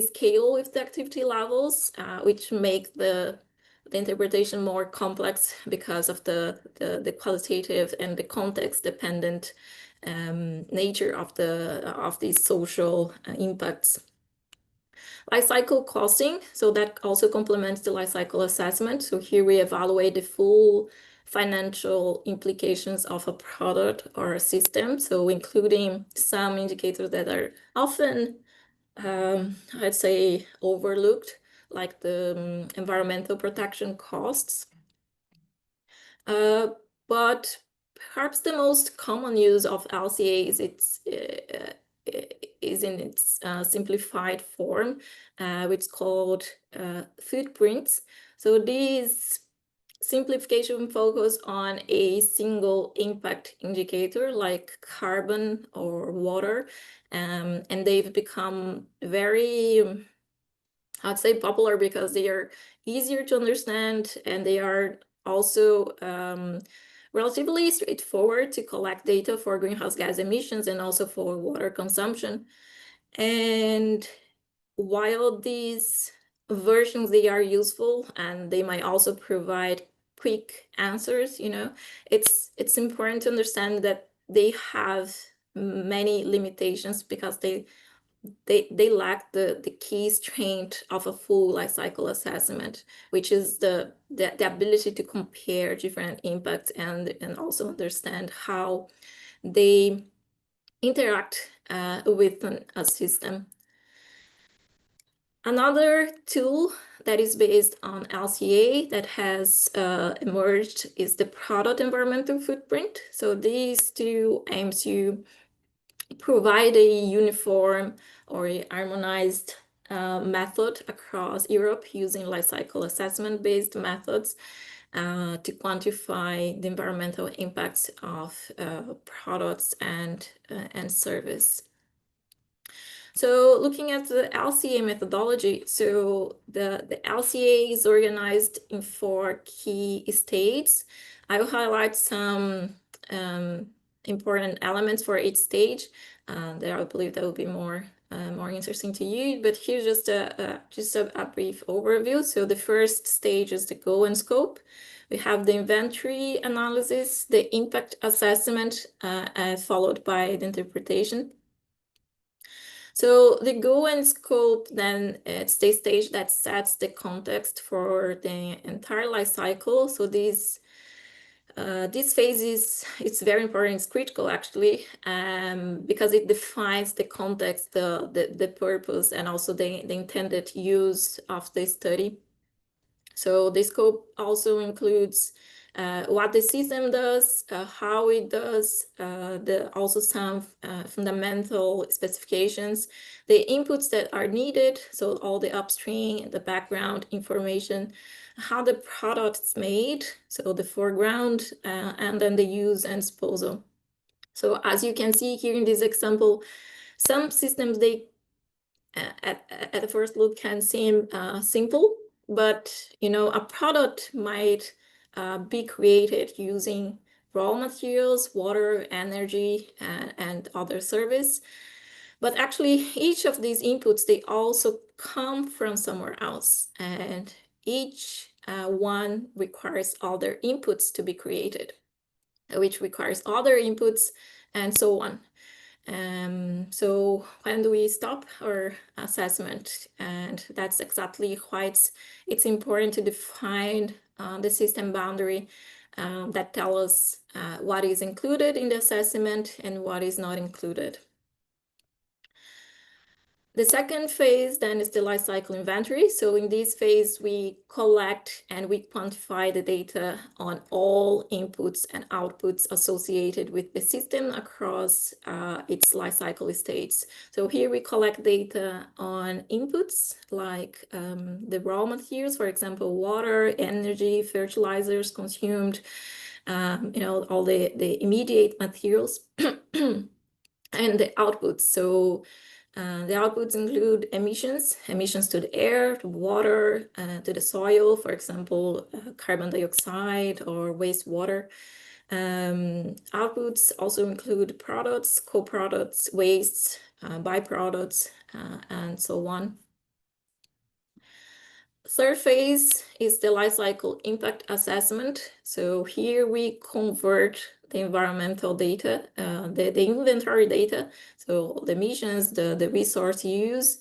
scale with the activity levels, which make the interpretation more complex because of the qualitative and the context dependent nature of these social impacts. Life cycle costing, so that also complements the life cycle assessment. So here we evaluate the full financial implications of a product or a system, so including some indicators that are often, I'd say, overlooked, like the environmental protection costs. But perhaps the most common use of LCA is in its simplified form, which is called footprints. So these simplification focus on a single impact indicator like carbon or water, and they've become very, I'd say, popular because they are easier to understand and they are also relatively straightforward to collect data for greenhouse gas emissions and also for water consumption. And while these versions, they are useful and they might also provide quick answers, it's important to understand that they have many limitations because they lack the key strength of a full life cycle assessment, which is the ability to compare different impacts and also understand how they interact with a system. Another tool that is based on LCA that has emerged is the product environmental footprint. So these two aim to provide a uniform or a harmonized method across Europe using life cycle assessment-based methods to quantify the environmental impacts of products and service. So looking at the LCA methodology, so the LCA is organized in 4 key stages. I will highlight some important elements for each stage that I believe that will be more interesting to you. But here's just a brief overview. So the first stage is the goal and scope. We have the inventory analysis, the impact assessment, followed by the interpretation. So the goal and scope, then it's the stage that sets the context for the entire life cycle. So this phase it's very important, it's critical actually, because it defines the context, the purpose, and also the intended use of the study. So the scope also includes what the system does, how it does, also some fundamental specifications, the inputs that are needed, so all the upstream and the background information, how the product's made, so the foreground, and then the use and disposal. So as you can see here in this example, some systems, they at the first look can seem simple, but a product might be created using raw materials, water, energy, and other service. But actually, each of these inputs, they also come from somewhere else, and each one requires other inputs to be created, which requires other inputs, and so on. So when do we stop our assessment? And that's exactly why it's important to define the system boundary that tell us what is included in the assessment and what is not included. The second phase then is the life cycle inventory. So in this phase, we collect and we quantify the data on all inputs and outputs associated with the system across its life cycle stages. So here we collect data on inputs like the raw materials, for example, water, energy, fertilizers consumed, all the immediate materials, and the outputs. So The outputs include emissions to the air, to water, to the soil, for example, carbon dioxide or wastewater. Outputs also include products, co-products, wastes, byproducts, and so on. Third phase is the life cycle impact assessment. So here we convert the environmental data, the inventory data, so the emissions, the resource use,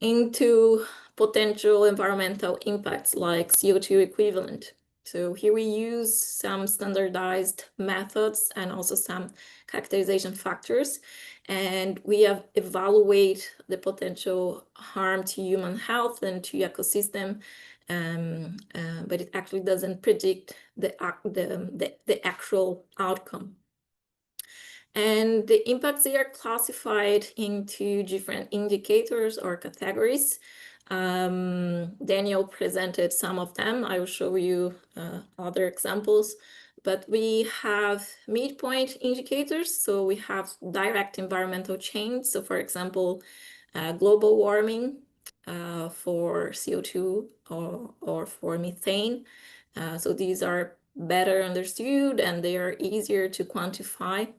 into potential environmental impacts like CO2 equivalent. So here we use some standardized methods and also some characterization factors, and we evaluate the potential harm to human health and to ecosystem, but it actually doesn't predict the actual outcome. And the impacts, they are classified into different indicators or categories. Daniel presented some of them. I will show you other examples, but we have midpoint indicators. So we have direct environmental change. So for example, global warming for CO2 or for methane. So these are better understood and they are easier to quantify.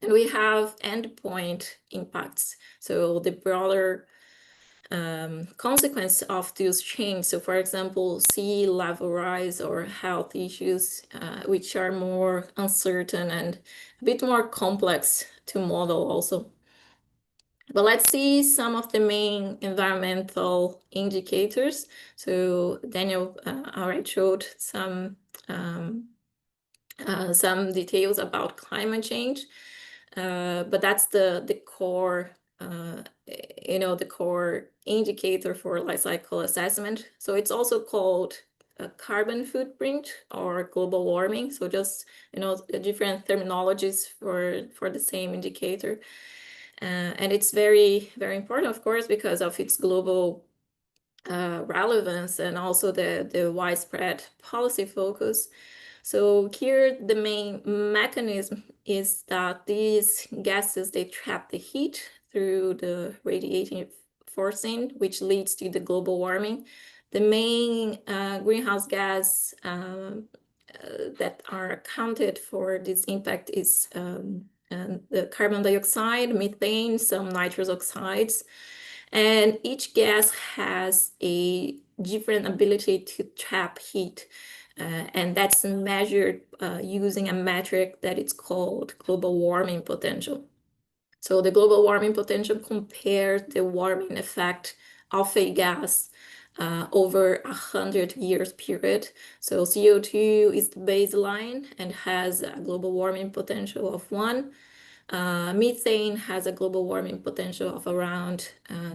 And we have endpoint impacts, so the broader consequence of these changes. So for example, sea level rise or health issues, which are more uncertain and a bit more complex to model also. But let's see some of the main environmental indicators. So Daniel already showed some details about climate change. But that's the core, the core indicator for life cycle assessment. So it's also called a carbon footprint or global warming. So just, different terminologies for the same indicator. And it's very, very important, of course, because of its global relevance and also the widespread policy focus. So here the main mechanism is that these gases, they trap the heat through the radiating forcing, which leads to the global warming. The main greenhouse gas that are accounted for this impact is the carbon dioxide, methane, some nitrous oxides. And each gas has a different ability to trap heat. And that's measured using a metric that is called global warming potential. So the global warming potential compares the warming effect of a gas over 100 years period. So CO2 is the baseline and has a global warming potential of 1. Methane has a global warming potential of around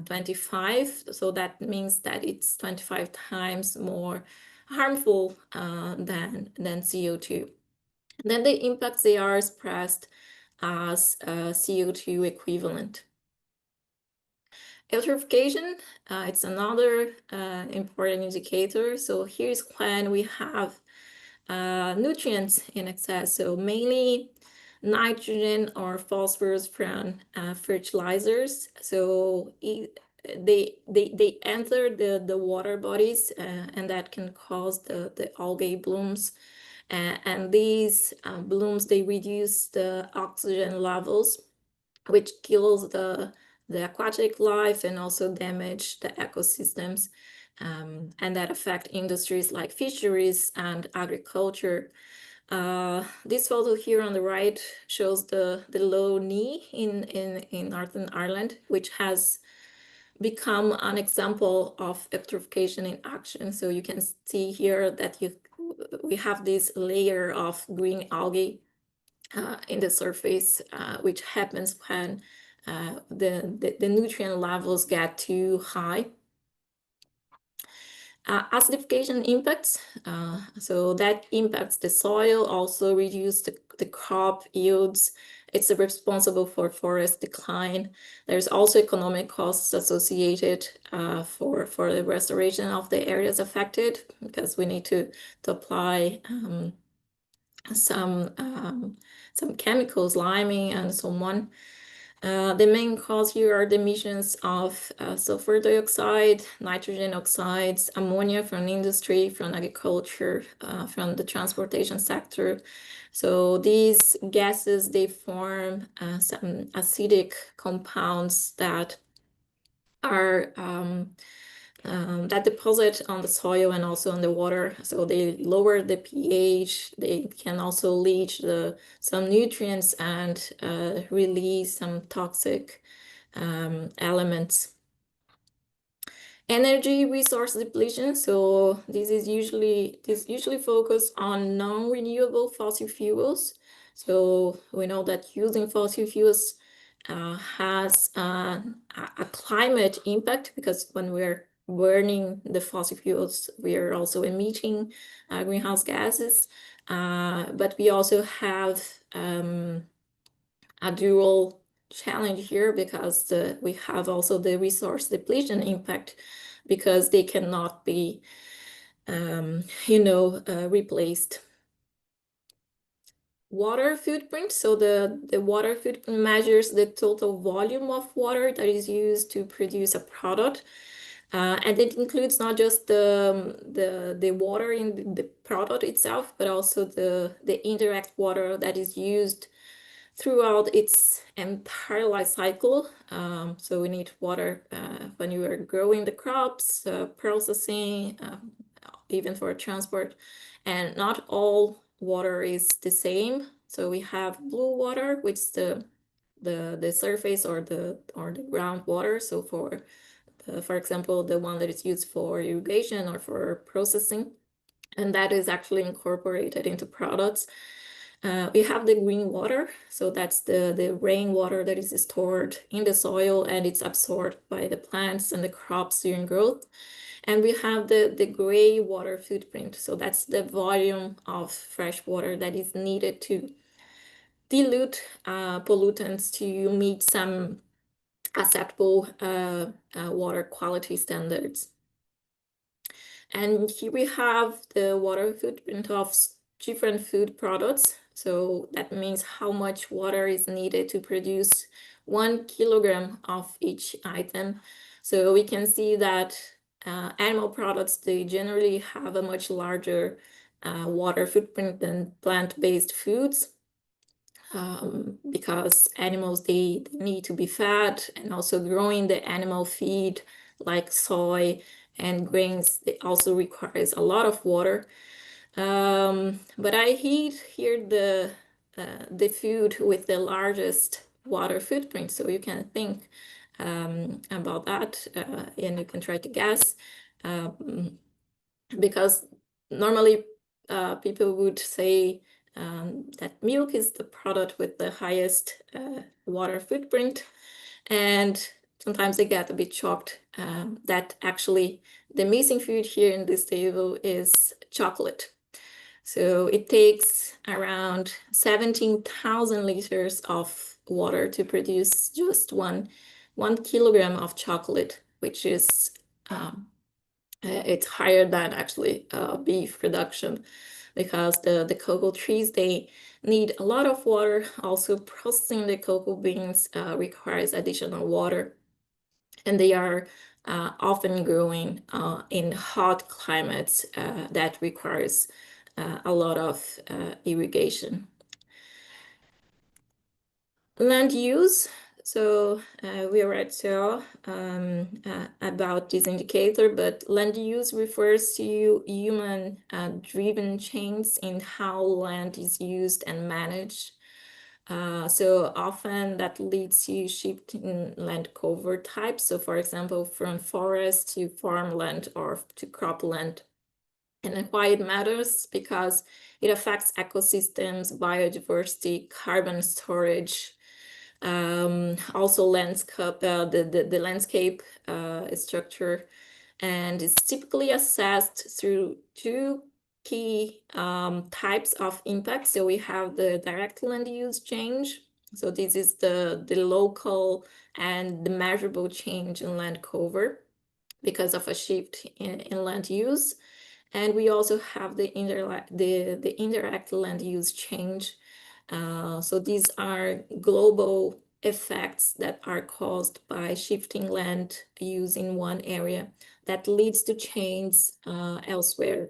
25. So that means that it's 25 times more harmful than CO2. Then the impacts, they are expressed as CO2 equivalent. Eutrophication, it's another important indicator. So here's when we have nutrients in excess, so mainly nitrogen or phosphorus from fertilizers. So they enter the water bodies and that can cause the algae blooms. And these blooms, they reduce the oxygen levels, which kills the aquatic life and also damage the ecosystems. And that affect industries like fisheries and agriculture. This photo here on the right shows the Low Knee in Northern Ireland, which has become an example of eutrophication in action. So you can see here that we have this layer of green algae in the surface, which happens when the nutrient levels get too high. Acidification impacts, so that impacts the soil, also reduce the crop yields. It's responsible for forest decline. There's also economic costs associated for the restoration of the areas affected, because we need to apply some chemicals, liming and so on. The main cause here are the emissions of sulfur dioxide, nitrogen oxides, ammonia from industry, from agriculture, from the transportation sector. So these gases, they form some acidic compounds that are that deposit on the soil and also on the water. So they lower the pH. They can also leach some nutrients and release some toxic elements. Energy resource depletion. So this usually focused on non-renewable fossil fuels. So we know that using fossil fuels has a climate impact, because when we're burning the fossil fuels, we are also emitting greenhouse gases. But we also have a dual challenge here, because we have also the resource depletion impact, because they cannot be replaced. Water footprint. So the water footprint measures the total volume of water that is used to produce a product. And it includes not just the water in the product itself, but also the indirect water that is used throughout its entire life cycle. So we need water when you are growing the crops, processing, even for transport. And not all water is the same. So we have blue water, which is the surface or the groundwater. So for example, the one that is used for irrigation or for processing, and that is actually incorporated into products. We have the green water, so that's the rainwater that is stored in the soil and it's absorbed by the plants and the crops during growth. And we have the gray water footprint, so that's the volume of fresh water that is needed to dilute pollutants to meet some acceptable water quality standards. And here we have the water footprint of different food products. So that means how much water is needed to produce 1 kilogram of each item. So we can see that animal products, they generally have a much larger water footprint than plant-based foods, because animals, they need to be fed, and also growing the animal feed like soy and grains, it also requires a lot of water. But I eat here the food with the largest water footprint, so you can think about that, and you can try to guess, because normally people would say that milk is the product with the highest water footprint, and sometimes I get a bit shocked that actually the missing food here in this table is chocolate. So it takes around 17,000 liters of water to produce just one kilogram of chocolate, which is it's higher than actually beef production, because the cocoa trees, they need a lot of water. Also, processing the cocoa beans requires additional water, and they are often growing in hot climates that requires a lot of irrigation. Land use. So we already saw about this indicator, but land use refers to human-driven change in how land is used and managed. So often that leads to shift in land cover types. So for example, from forest to farmland or to cropland. And why it matters? Because it affects ecosystems, biodiversity, carbon storage, also the landscape structure, and it's typically assessed through two key types of impact. So we have the direct land use change. So this is the local and the measurable change in land cover because of a shift in land use. And we also have the indirect land use change. So these are global effects that are caused by shifting land use in one area that leads to change elsewhere.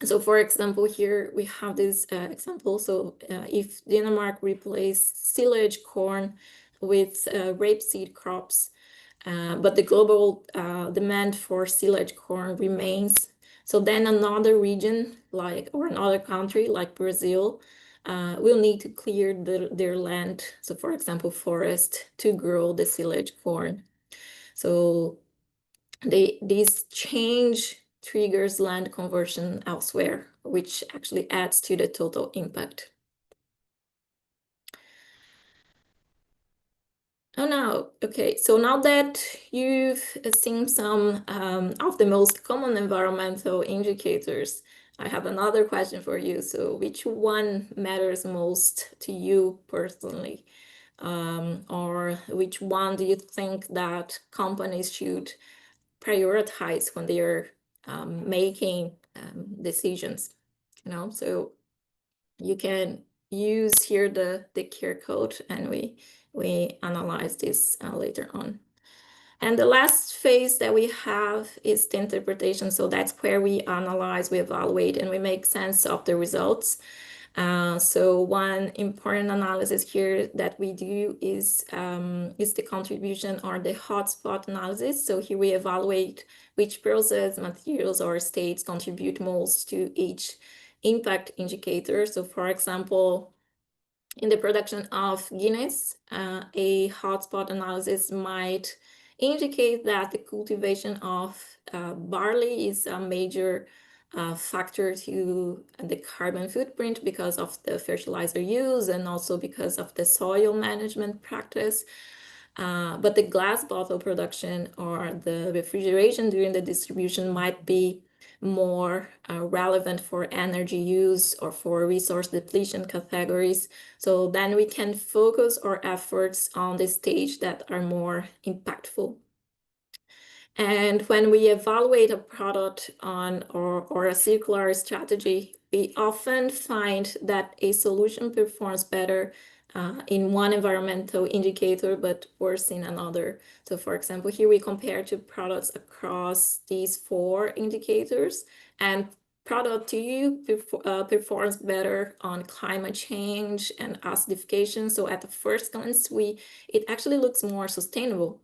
So for example, here we have this example. So if Denmark replaced silage corn with rapeseed crops, but the global demand for silage corn remains. So then another region or another country like Brazil will need to clear their land. So for example, forest to grow the silage corn. So this change triggers land conversion elsewhere, which actually adds to the total impact. Oh no, okay. So now that you've seen some of the most common environmental indicators, I have another question for you. So which one matters most to you personally? Or which one do you think that companies should prioritize when they are making decisions? So you can use here the QR code, and we analyze this later on. And the last phase that we have is the interpretation. So that's where we analyze, we evaluate, and we make sense of the results. So one important analysis here that we do is the contribution or the hotspot analysis. So here we evaluate which process, materials, or states contribute most to each impact indicator. So for example, in the production of Guinness, a hotspot analysis might indicate that the cultivation of barley is a major factor to the carbon footprint because of the fertilizer use and also because of the soil management practice. But the glass bottle production or the refrigeration during the distribution might be more relevant for energy use or for resource depletion categories. So then we can focus our efforts on the stage that are more impactful. And when we evaluate a product or a circular strategy, we often find that a solution performs better in one environmental indicator, but worse in another. So for example, here we compare two products across these 4 indicators, and product 2 performs better on climate change and acidification. So at the first glance, it actually looks more sustainable.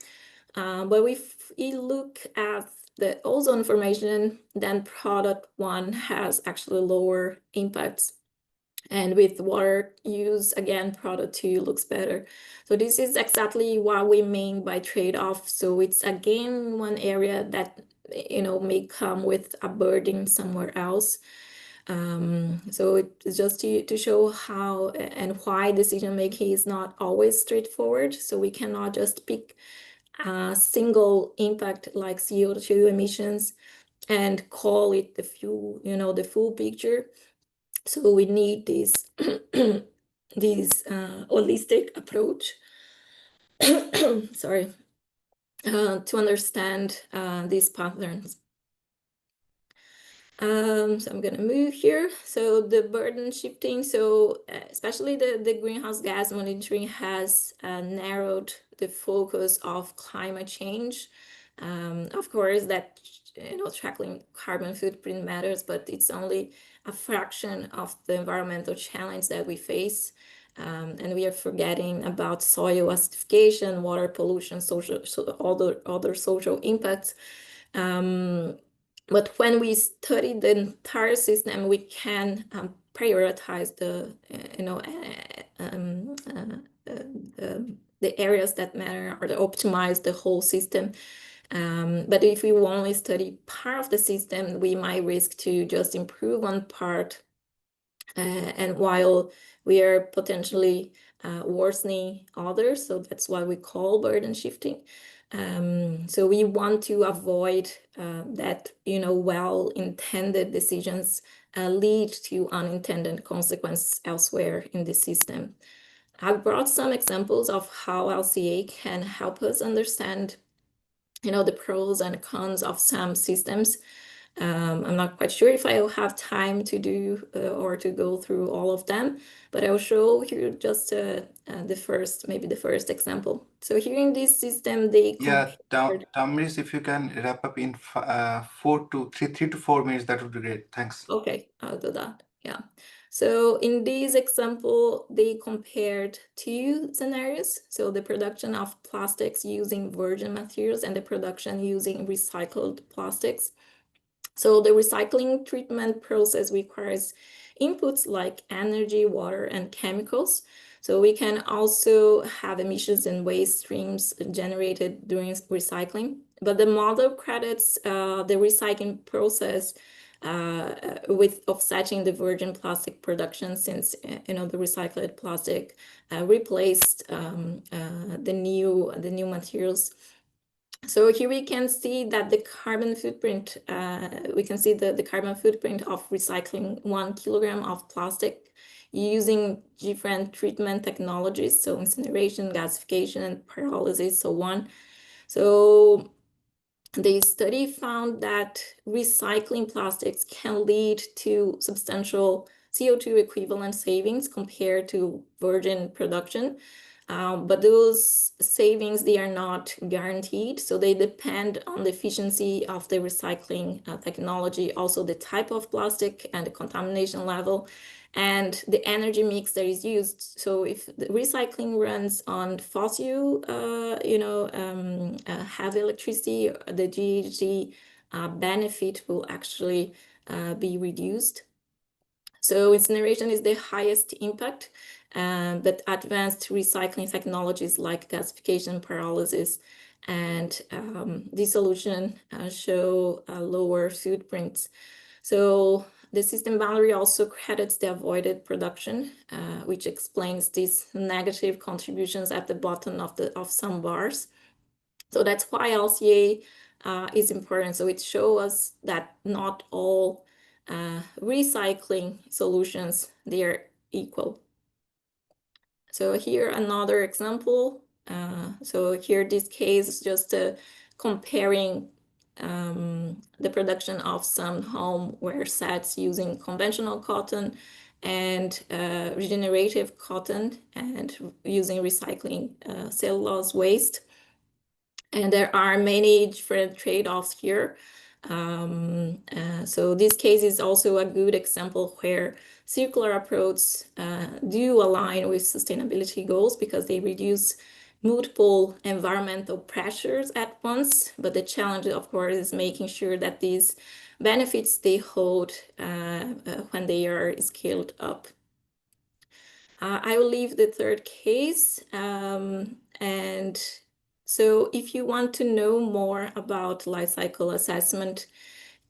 But if we look at the ozone formation, then product 1 has actually lower impacts. And with water use, again, product 2 looks better. So this is exactly what we mean by trade-off. So it's again one area that may come with a burden somewhere else. So it's just to show how and why decision-making is not always straightforward. So we cannot just pick a single impact like CO2 emissions and call it the full picture. So we need this holistic approach sorry, to understand these patterns. So I'm going to move here. So the burden shifting, so especially the greenhouse gas monitoring has narrowed the focus of climate change. Of course, that tracking carbon footprint matters, but it's only a fraction of the environmental challenge that we face. And we are forgetting about soil acidification, water pollution, other social impacts. But when we study the entire system, we can prioritize the areas that matter or to optimize the whole system. But if we only study part of the system, we might risk to just improve one part, and while we are potentially worsening others. So that's what we call burden shifting. So we want to avoid that, well-intended decisions lead to unintended consequences elsewhere in the system. I've brought some examples of how LCA can help us understand, the pros and cons of some systems. I'm not quite sure if I will have time to do or to go through all of them, but I'll show you just maybe the first example. So here in this system, they compared. Damaris, if you can wrap up in 3 to 4 minutes, that would be great. Thanks. Okay, I'll do that. Yeah. So in this example, they compared two scenarios. So the production of plastics using virgin materials and the production using recycled plastics. So the recycling treatment process requires inputs like energy, water, and chemicals. So we can also have emissions and waste streams generated during recycling. But the model credits the recycling process with offsetting the virgin plastic production, since the recycled plastic replaced the new materials. So here we can see that the carbon footprint, we can see the carbon footprint of recycling 1 kilogram of plastic using different treatment technologies, so incineration, gasification, pyrolysis, so on. So the study found that recycling plastics can lead to substantial CO2 equivalent savings compared to virgin production. But those savings, they are not guaranteed. So they depend on the efficiency of the recycling technology, also the type of plastic and the contamination level, and the energy mix that is used. So if the recycling runs on fossil, heavy electricity, the GHG benefit will actually be reduced. So incineration is the highest impact, but advanced recycling technologies like gasification, pyrolysis, and dissolution show lower footprints. So the system boundary also credits the avoided production, which explains these negative contributions at the bottom of some bars. So that's why LCA is important. So it shows us that not all recycling solutions, they are equal. So here another example. So here this case is just comparing the production of some homeware sets using conventional cotton and regenerative cotton and using recycling cellulose waste. And there are many different trade-offs here. So this case is also a good example where circular approaches do align with sustainability goals because they reduce multiple environmental pressures at once. But the challenge, of course, is making sure that these benefits they hold when they are scaled up. I will leave the third case. And so if you want to know more about life cycle assessment,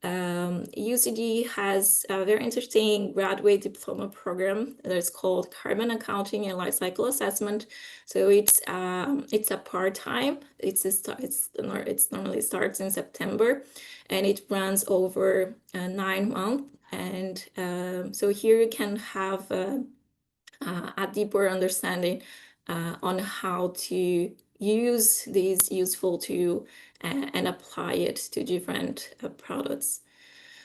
UCD has a very interesting graduate diploma program that's called Carbon Accounting and Life Cycle Assessment. So it's a part-time. It normally starts in September, and it runs over 9 months. And so here you can have a deeper understanding on how to use these useful tools and apply it to different products.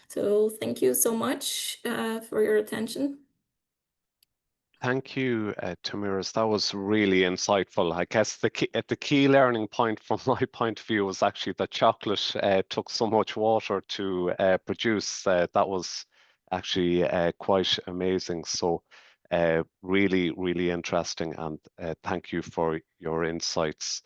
So thank you so much for your attention. Thank you, Tamiris. That was really insightful. I guess the key learning point from my point of view was actually that chocolate took so much water to produce. That was actually quite amazing. So really, really interesting. And thank you for your insights.